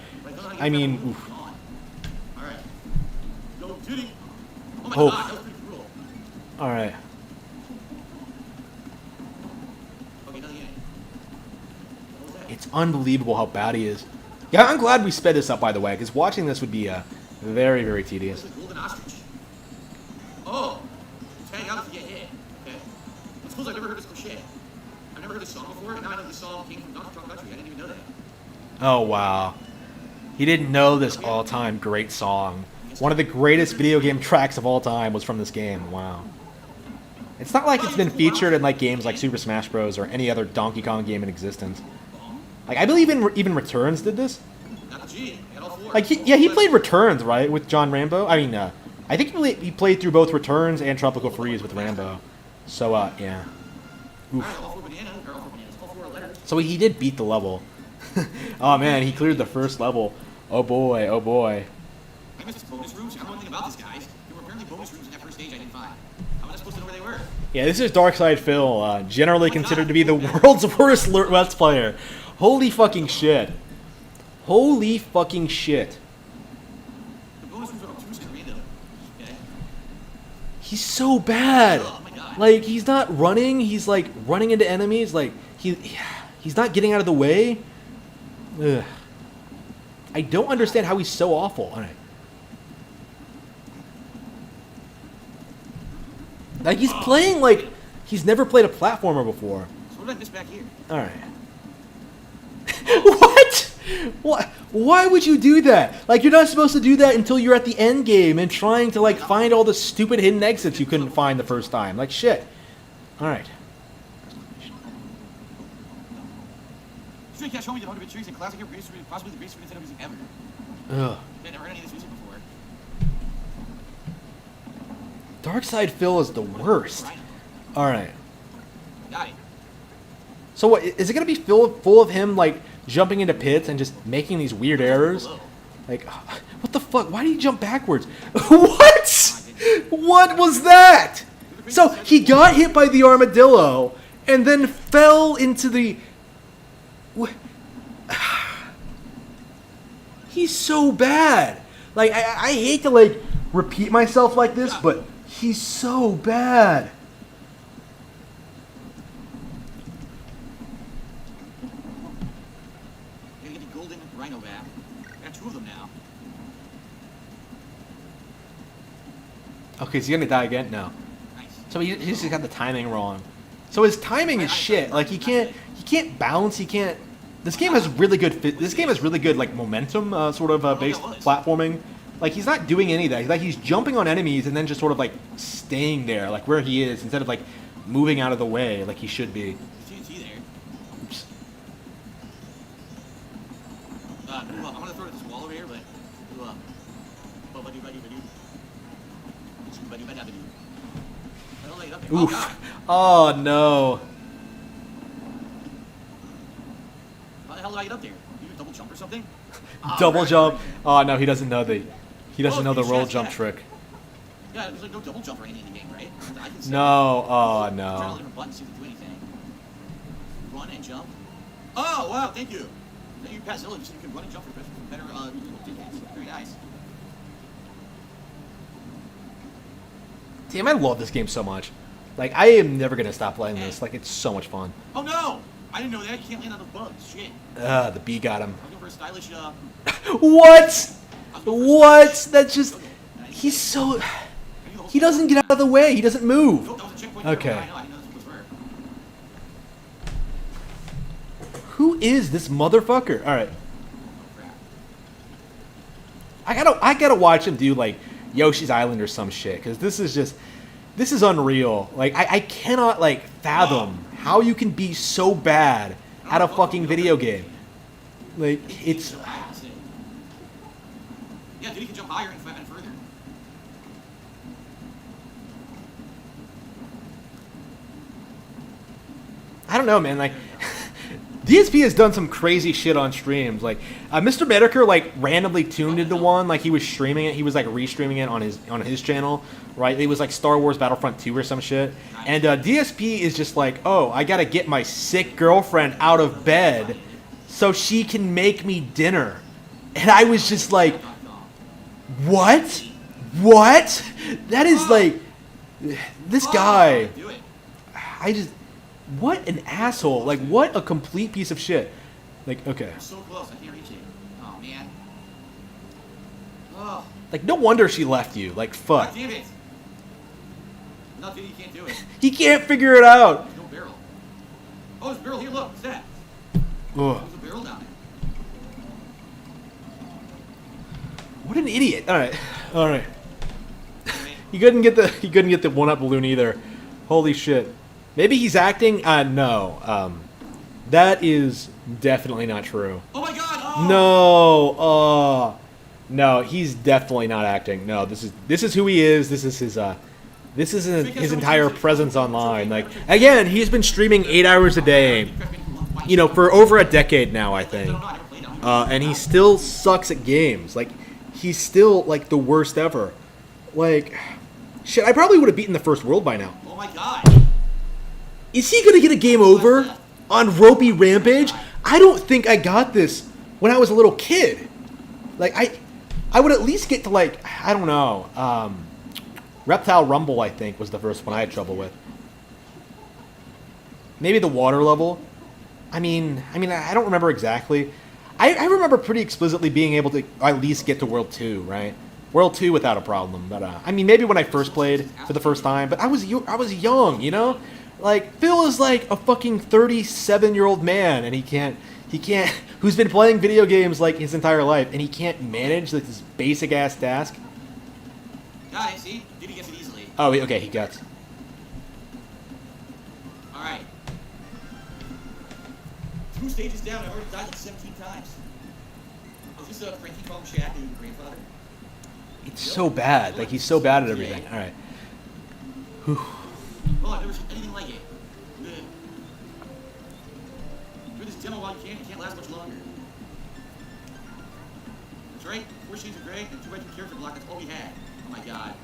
I mean, oof. Oh. Alright. It's unbelievable how bad he is. Yeah, I'm glad we sped this up, by the way, because watching this would be very, very tedious. Oh, tag out if you get hit. Okay. It's cool. I've never heard this cliche. I've never heard this song before, and now I know this song came from Donkey Kong Country. I didn't even know that. Oh, wow. He didn't know this all-time great song. One of the greatest video game tracks of all time was from this game. Wow. It's not like it's been featured in like games like Super Smash Bros. Or any other Donkey Kong game in existence. Like, I believe even Returns did this. Like, he played Returns, right, with John Rambo? I mean, I think he played through both Returns and Tropical Freeze with Rambo. So, yeah. Oof. So he did beat the level. Oh, man, he cleared the first level. Oh, boy, oh, boy. I missed bonus rooms. I don't know anything about this, guys. There were apparently bonus rooms in that first stage I didn't find. How was I supposed to know where they were? Yeah, this is Darkside Phil, generally considered to be the world's worst Let's Player. Holy fucking shit. Holy fucking shit. The bonus rooms are obtuse and random. Okay. He's so bad. Oh my god. Like, he's not running. He's, like, running into enemies. Like, he's not getting out of the way. Ugh. I don't understand how he's so awful. All right. Like, he's playing like he's never played a platformer before. So what did I miss back here? Alright. What? Why would you do that? Like, you're not supposed to do that until you're at the end game and trying to, like, find all the stupid hidden exits you couldn't find the first time. Like, shit. Alright. Street Cat showed me the 100-bit trees and classic here, possibly the greatest Super Nintendo music ever. Ugh. I've never heard any of this music before. Darkside Phil is the worst. Alright. Got it. So what, is it going to be full of him, like, jumping into pits and just making these weird errors? Like, what the fuck? Why did he jump backwards? What? What was that? So he got hit by the armadillo and then fell into the... He's so bad. Like, I hate to, like, repeat myself like this, but he's so bad. Gotta get the golden rhino back. I got 2 of them now. Okay, is he gonna die again? No. Nice. So he just got the timing wrong. So his timing is shit. Like he can't bounce. He can't. This game has really good. This game has really good like momentum, sort of based platforming. Like he's not doing any of that. Like he's jumping on enemies and then just sort of like staying there, like where he is, instead of like moving out of the way like he should be. TNT there. I'm gonna throw it at this wall over here, but Oof. Oh no. How the hell did I get up there? You double jump or something? Double jump. Oh no, he doesn't know the roll jump trick. Yeah, there's like no double jump or anything in the game, right? I can No. Oh Turn all no. different buttons to do anything. Run and jump. Oh wow, thank you. Then you pass Ellen, so you can run and jump for better tickets. Very nice. Damn, I love this game so much. Like I am never gonna stop playing this. Like it's so much fun. Oh no! I didn't know that. You can't land on the bugs. Shit. The bee got him. I'm going for a stylish. What? What? That's just. He's so. He doesn't get out of the way. He doesn't move. Nope, that was a checkpoint. Okay. I know. I didn't know this was where. Who is this motherfucker? All right. Crap. I gotta watch him do like Yoshi's Island or some shit, because this is unreal. Like I cannot like fathom how you can be so bad at a fucking video game. Like it's. Yeah, dude, he can jump higher and further. I don't know, man. Like, DSP has done some crazy shit on streams. Like, Mr. Medicare like randomly tuned into one. Like he was streaming it. He was like restreaming it on his channel, right? It was like Star Wars Battlefront 2 or some shit. And DSP is just like, oh, I gotta get my sick girlfriend out of bed so she can make me dinner. And I was just like, what? What? That is like, this guy. Do it. I just. What an asshole. Like, what a complete piece of shit. Like, okay. I'm so close. I can't reach it. Oh, man. Oh. Like, no wonder she left you. Like, fuck. God damn it. No, dude, you can't do it. He can't figure it out. There's no barrel. Oh, there's a barrel here. Look. What's that? Ugh. There's a barrel down there. What an idiot. All right. He couldn't get the one-up balloon either. Holy shit. Maybe he's acting? No. That is definitely not true. Oh my god! Oh. No. No, he's definitely not acting. No, this is who he is. This is his entire presence online. Like again, he's been streaming 8 hours a day, for over a decade now, I think. And he still sucks at games. Like he's still like the worst ever. Like shit, I probably would have beaten the first world by now. Oh my god! Is he gonna get a game over on Ropey Rampage? I don't think I got this when I was a little kid. Like I would at least get to like, I don't know, Reptile Rumble I think was the first one I had trouble with. Maybe the water level. I mean I don't remember exactly. I remember pretty explicitly being able to at least get to World 2, right? World 2 without a problem. But maybe when I first played for the first time, but I was young, Like, Phil is like a fucking 37-year-old man, and he can't, who's been playing video games like his entire life, and he can't manage like this basic-ass task. Got it, see? Dude, he gets it easily. Oh, okay, he gets. Alright. 2 stages down, I've already died like 17 times. Is this Frankie calling Shaq and grandfather? It's so bad. Like, he's so bad at everything. Alright. Whew. Oh, I've never seen anything like it. Do this demo while you can. It can't last much longer. That's right. 4 shades of gray and 2x2 character block. That's all we had. Oh my god. I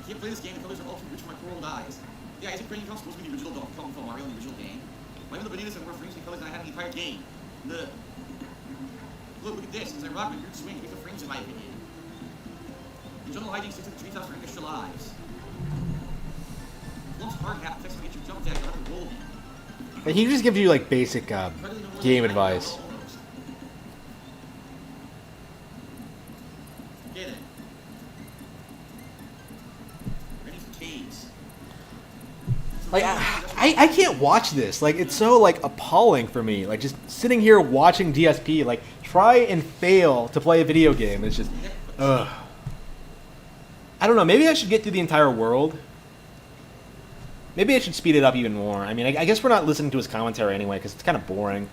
can't play this game. The colors are all too rich for my poor old eyes. Yeah, isn't Cranium supposed to be the original Donkey Kong from Mario in the original game? Why are the bananas have more frames and colors than I had in the entire game? Look, look at this. As I rock my weird swing, it makes the frames in my opinion. The jungle hiding sticks in the treetops for extra lives. And he just gives you like basic game advice. Get it. Ready for caves. Like I I can't watch this. Like, it's so, like, appalling for me. Like, just sitting here watching DSP, like, try and fail to play a video game. It's just, ugh. I don't know. Maybe I should get through the entire world. Maybe I should speed it up even more. I mean, I guess we're not listening to his commentary anyway, because it's kind of boring.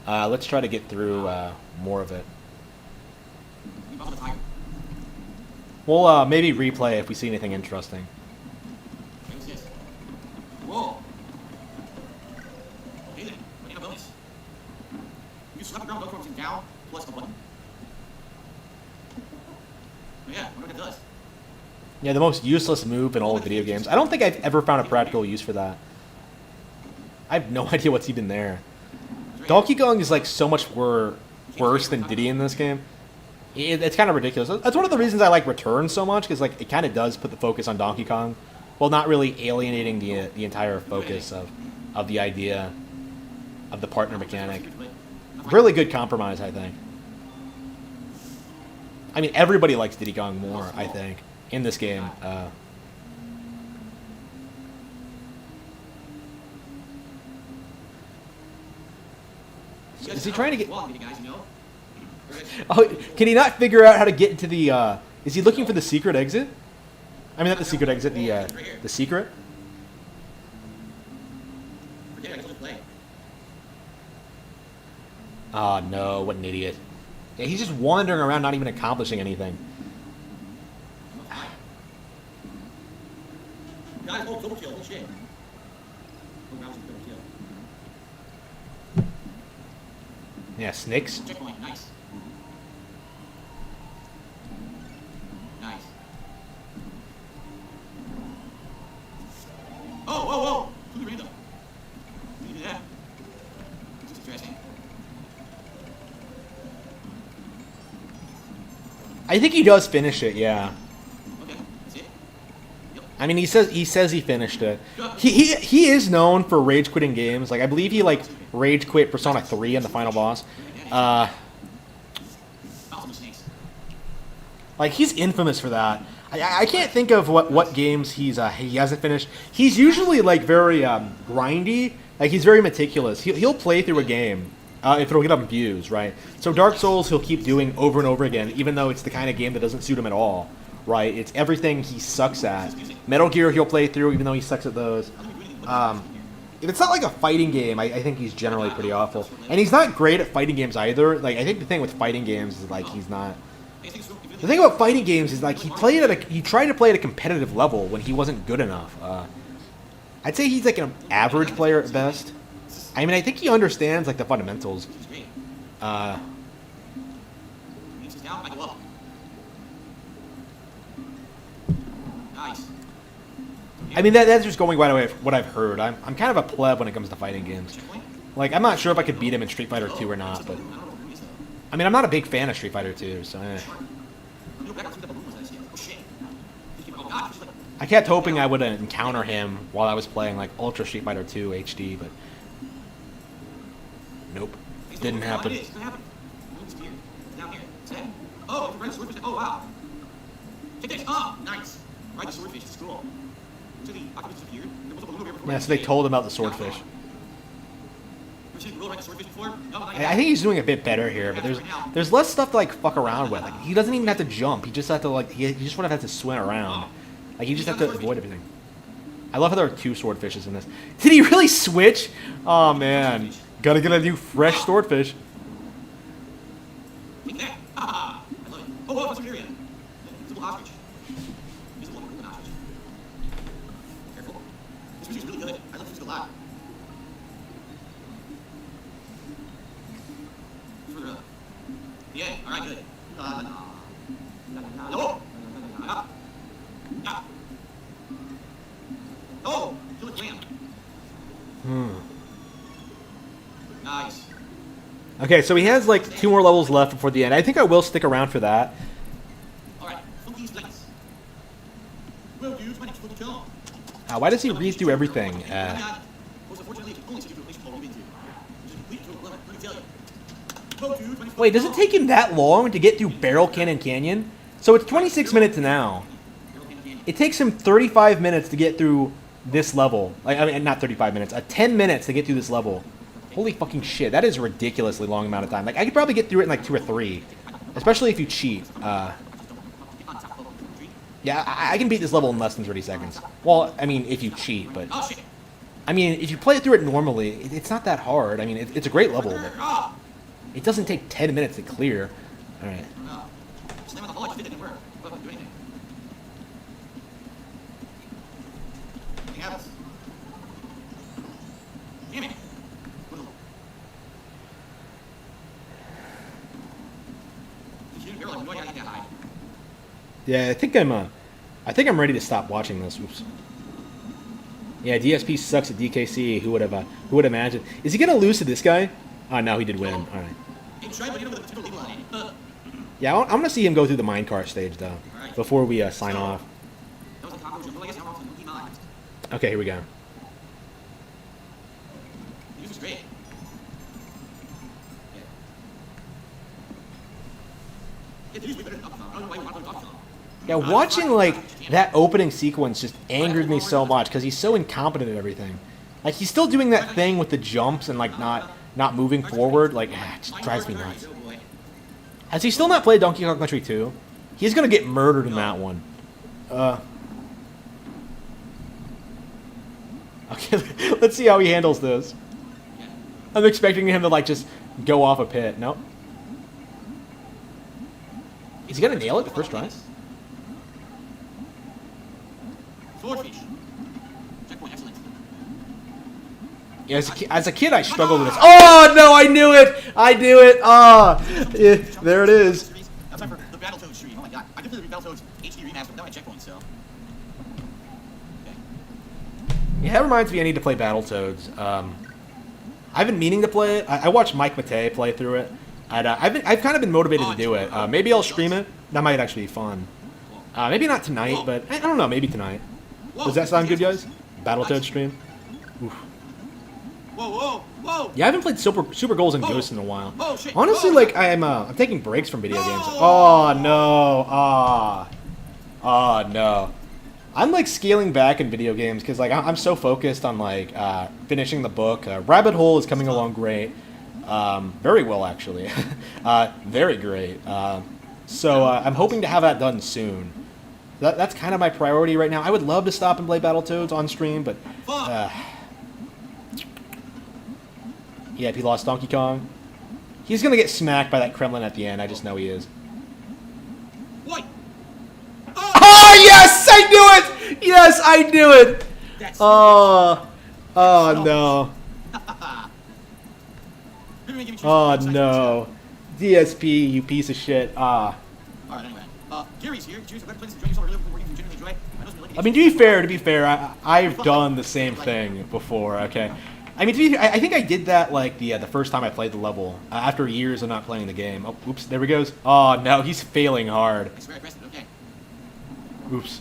Let's try to get through more of it. We'll maybe replay if we see anything interesting. Whoa. Hey then, I need a bonus. You slap the ground with Elk down, plus a button. Oh, yeah, I wonder what it does. Yeah, the most useless move in all of video games. I don't think I've ever found a practical use for that. I have no idea what's even there. Donkey Kong is like so much worse than Diddy in this game. It's kind of ridiculous. That's one of the reasons I like Return so much, because like it kind of does put the focus on Donkey Kong, while not really alienating the entire focus of the idea of the partner mechanic. Really good compromise, I think. I mean, everybody likes Diddy Kong more, I think, in this game. Is he trying to get... Oh, can he not figure out how to get into the... Is he looking for the secret exit? I mean, not the secret exit, the secret? Oh, no, what an idiot. Yeah, he's just wandering around, not even accomplishing anything. Yeah, snakes. Nice. Nice. Oh, whoa, whoa! Who read them? You do that. It's interesting. I think he does finish it, yeah. Okay, that's it. Yep. I mean, he says he finished it. He is known for rage quitting games. Like, I believe he like rage quit Persona 3 in the final boss. Like, he's infamous for that. I can't think of what games he hasn't finished. He's usually like very grindy. Like, he's very meticulous. He'll play through a game if it'll get him views, right? So Dark Souls he'll keep doing over and over again, even though it's the kind of game that doesn't suit him at all, right? It's everything he sucks at. Metal Gear he'll play through, even though he sucks at those. If it's not like a fighting game, I think he's generally pretty awful. And he's not great at fighting games either. Like, I think the thing with fighting games is like he's not. The thing about fighting games is like he tried to play at a competitive level when he wasn't good enough. I'd say he's like an average player at best. I mean, I think he understands like the fundamentals. Nice. I mean, that's just going by what I've heard. I'm kind of a pleb when it comes to fighting games. Like, I'm not sure if I could beat him in Street Fighter 2 or not, but I mean, I'm not a big fan of Street Fighter 2, so I kept hoping I would encounter him while I was playing like Ultra Street Fighter 2 HD, but nope, didn't happen. Oh, swordfish. Oh, wow. Take this. Oh, nice. Right, the swordfish is cool. So the octopus disappeared. Yeah, so they told him about the swordfish. I I think he's doing a bit better here, but there's less stuff to like fuck around with. Like, he doesn't even have to jump. He just have to like he just would have to swim around. Like, you just have to avoid everything. I love how there are two swordfishes in this. Did he really switch? Oh man, gotta get a new fresh swordfish. I love it. Oh, that's a area. Visible ostrich. Visible ostrich. Careful. This music's really good. I love this music a lot. Further up. Yeah, alright, good. No! Oh! Kill a clam. Nice. Okay, so he has like 2 more levels left before the end. I think I will stick around for that. Alright, Funky's Blitz. Well, dudes, my name's Funky Tom. Why does he read through everything? Most unfortunately, it's only to do relation called into. Which is complete to 11. Let me tell you. Well, dudes, my name's Wait, does it take him that long to get through Barrel Cannon Canyon? So it's 26 minutes now. It takes him 35 minutes to get through this level. Like, I mean, not 35 minutes. 10 minutes to get through this level. Holy fucking shit. That is a ridiculously long amount of time. Like, I could probably get through it in like 2 or 3. Especially if you cheat. Yeah, I can beat this level in less than 30 seconds. Well, I mean, if you cheat, but... I mean, if you play it through it normally, it's not that hard. I mean, it's a great level, but it doesn't take 10 minutes to clear. All right. Yeah, I think I'm ready to stop watching this. Oops. Yeah, DSP sucks at DKC. Who would have imagined? Is he gonna lose to this guy? Oh no, he did win. All right. Yeah, I'm gonna see him go through the minecart stage though before we sign off. Okay, here we go. Yeah, watching like that opening sequence just angered me so much because he's so incompetent at everything. Like he's still doing that thing with the jumps and like not moving forward. Like it just drives me nuts. Has he still not played Donkey Kong Country 2? He's gonna get murdered in that one. Okay, let's see how he handles this. I'm expecting him to like just go off a pit. Nope. Is he gonna nail it the first try? Swordfish. Checkpoint, excellent. Yeah, as a kid, I struggled with this. Oh no, I knew it! I knew it! Ah, yeah, there it is. Now time for the Battletoads stream. Oh my god, I completed the Battletoads HD remaster without my checkpoint, so. Okay. Yeah, that reminds me I need to play Battletoads. I've been meaning to play it. I watched Mike Matei play through it. And, I've kind of been motivated to do it. Maybe I'll stream it. That might actually be fun. Maybe not tonight, but I don't know. Maybe tonight. Does that sound good, guys? Battletoads stream? Oof. Whoa, whoa, whoa! Yeah, I haven't played Super Goals and Ghosts in a while. Oh, shit. Honestly, like I'm taking breaks from video games. Oh no! Oh no! I'm like scaling back in video games because like I'm so focused on like finishing the book. Rabbit Hole is coming along great, very well actually, very great. So I'm hoping to have that done soon. That's kind of my priority right now. I would love to stop and play Battletoads on stream, but yeah, if he lost Donkey Kong, he's gonna get smacked by that Kremlin at the end. I just know he is. What? Oh yes, I knew it. Yes, I knew it. Oh no. Oh no. DSP, you piece of shit. Alright, anyway. Gary's here. Gary's a place to join yourself where you can genuinely enjoy. I mean, to be fair, I've done the same thing before. Okay, I mean, I think I did that like the first time I played the level after years of not playing the game. Oh, oops, there he goes. Oh no, he's failing hard. It's very aggressive. Okay. Oops.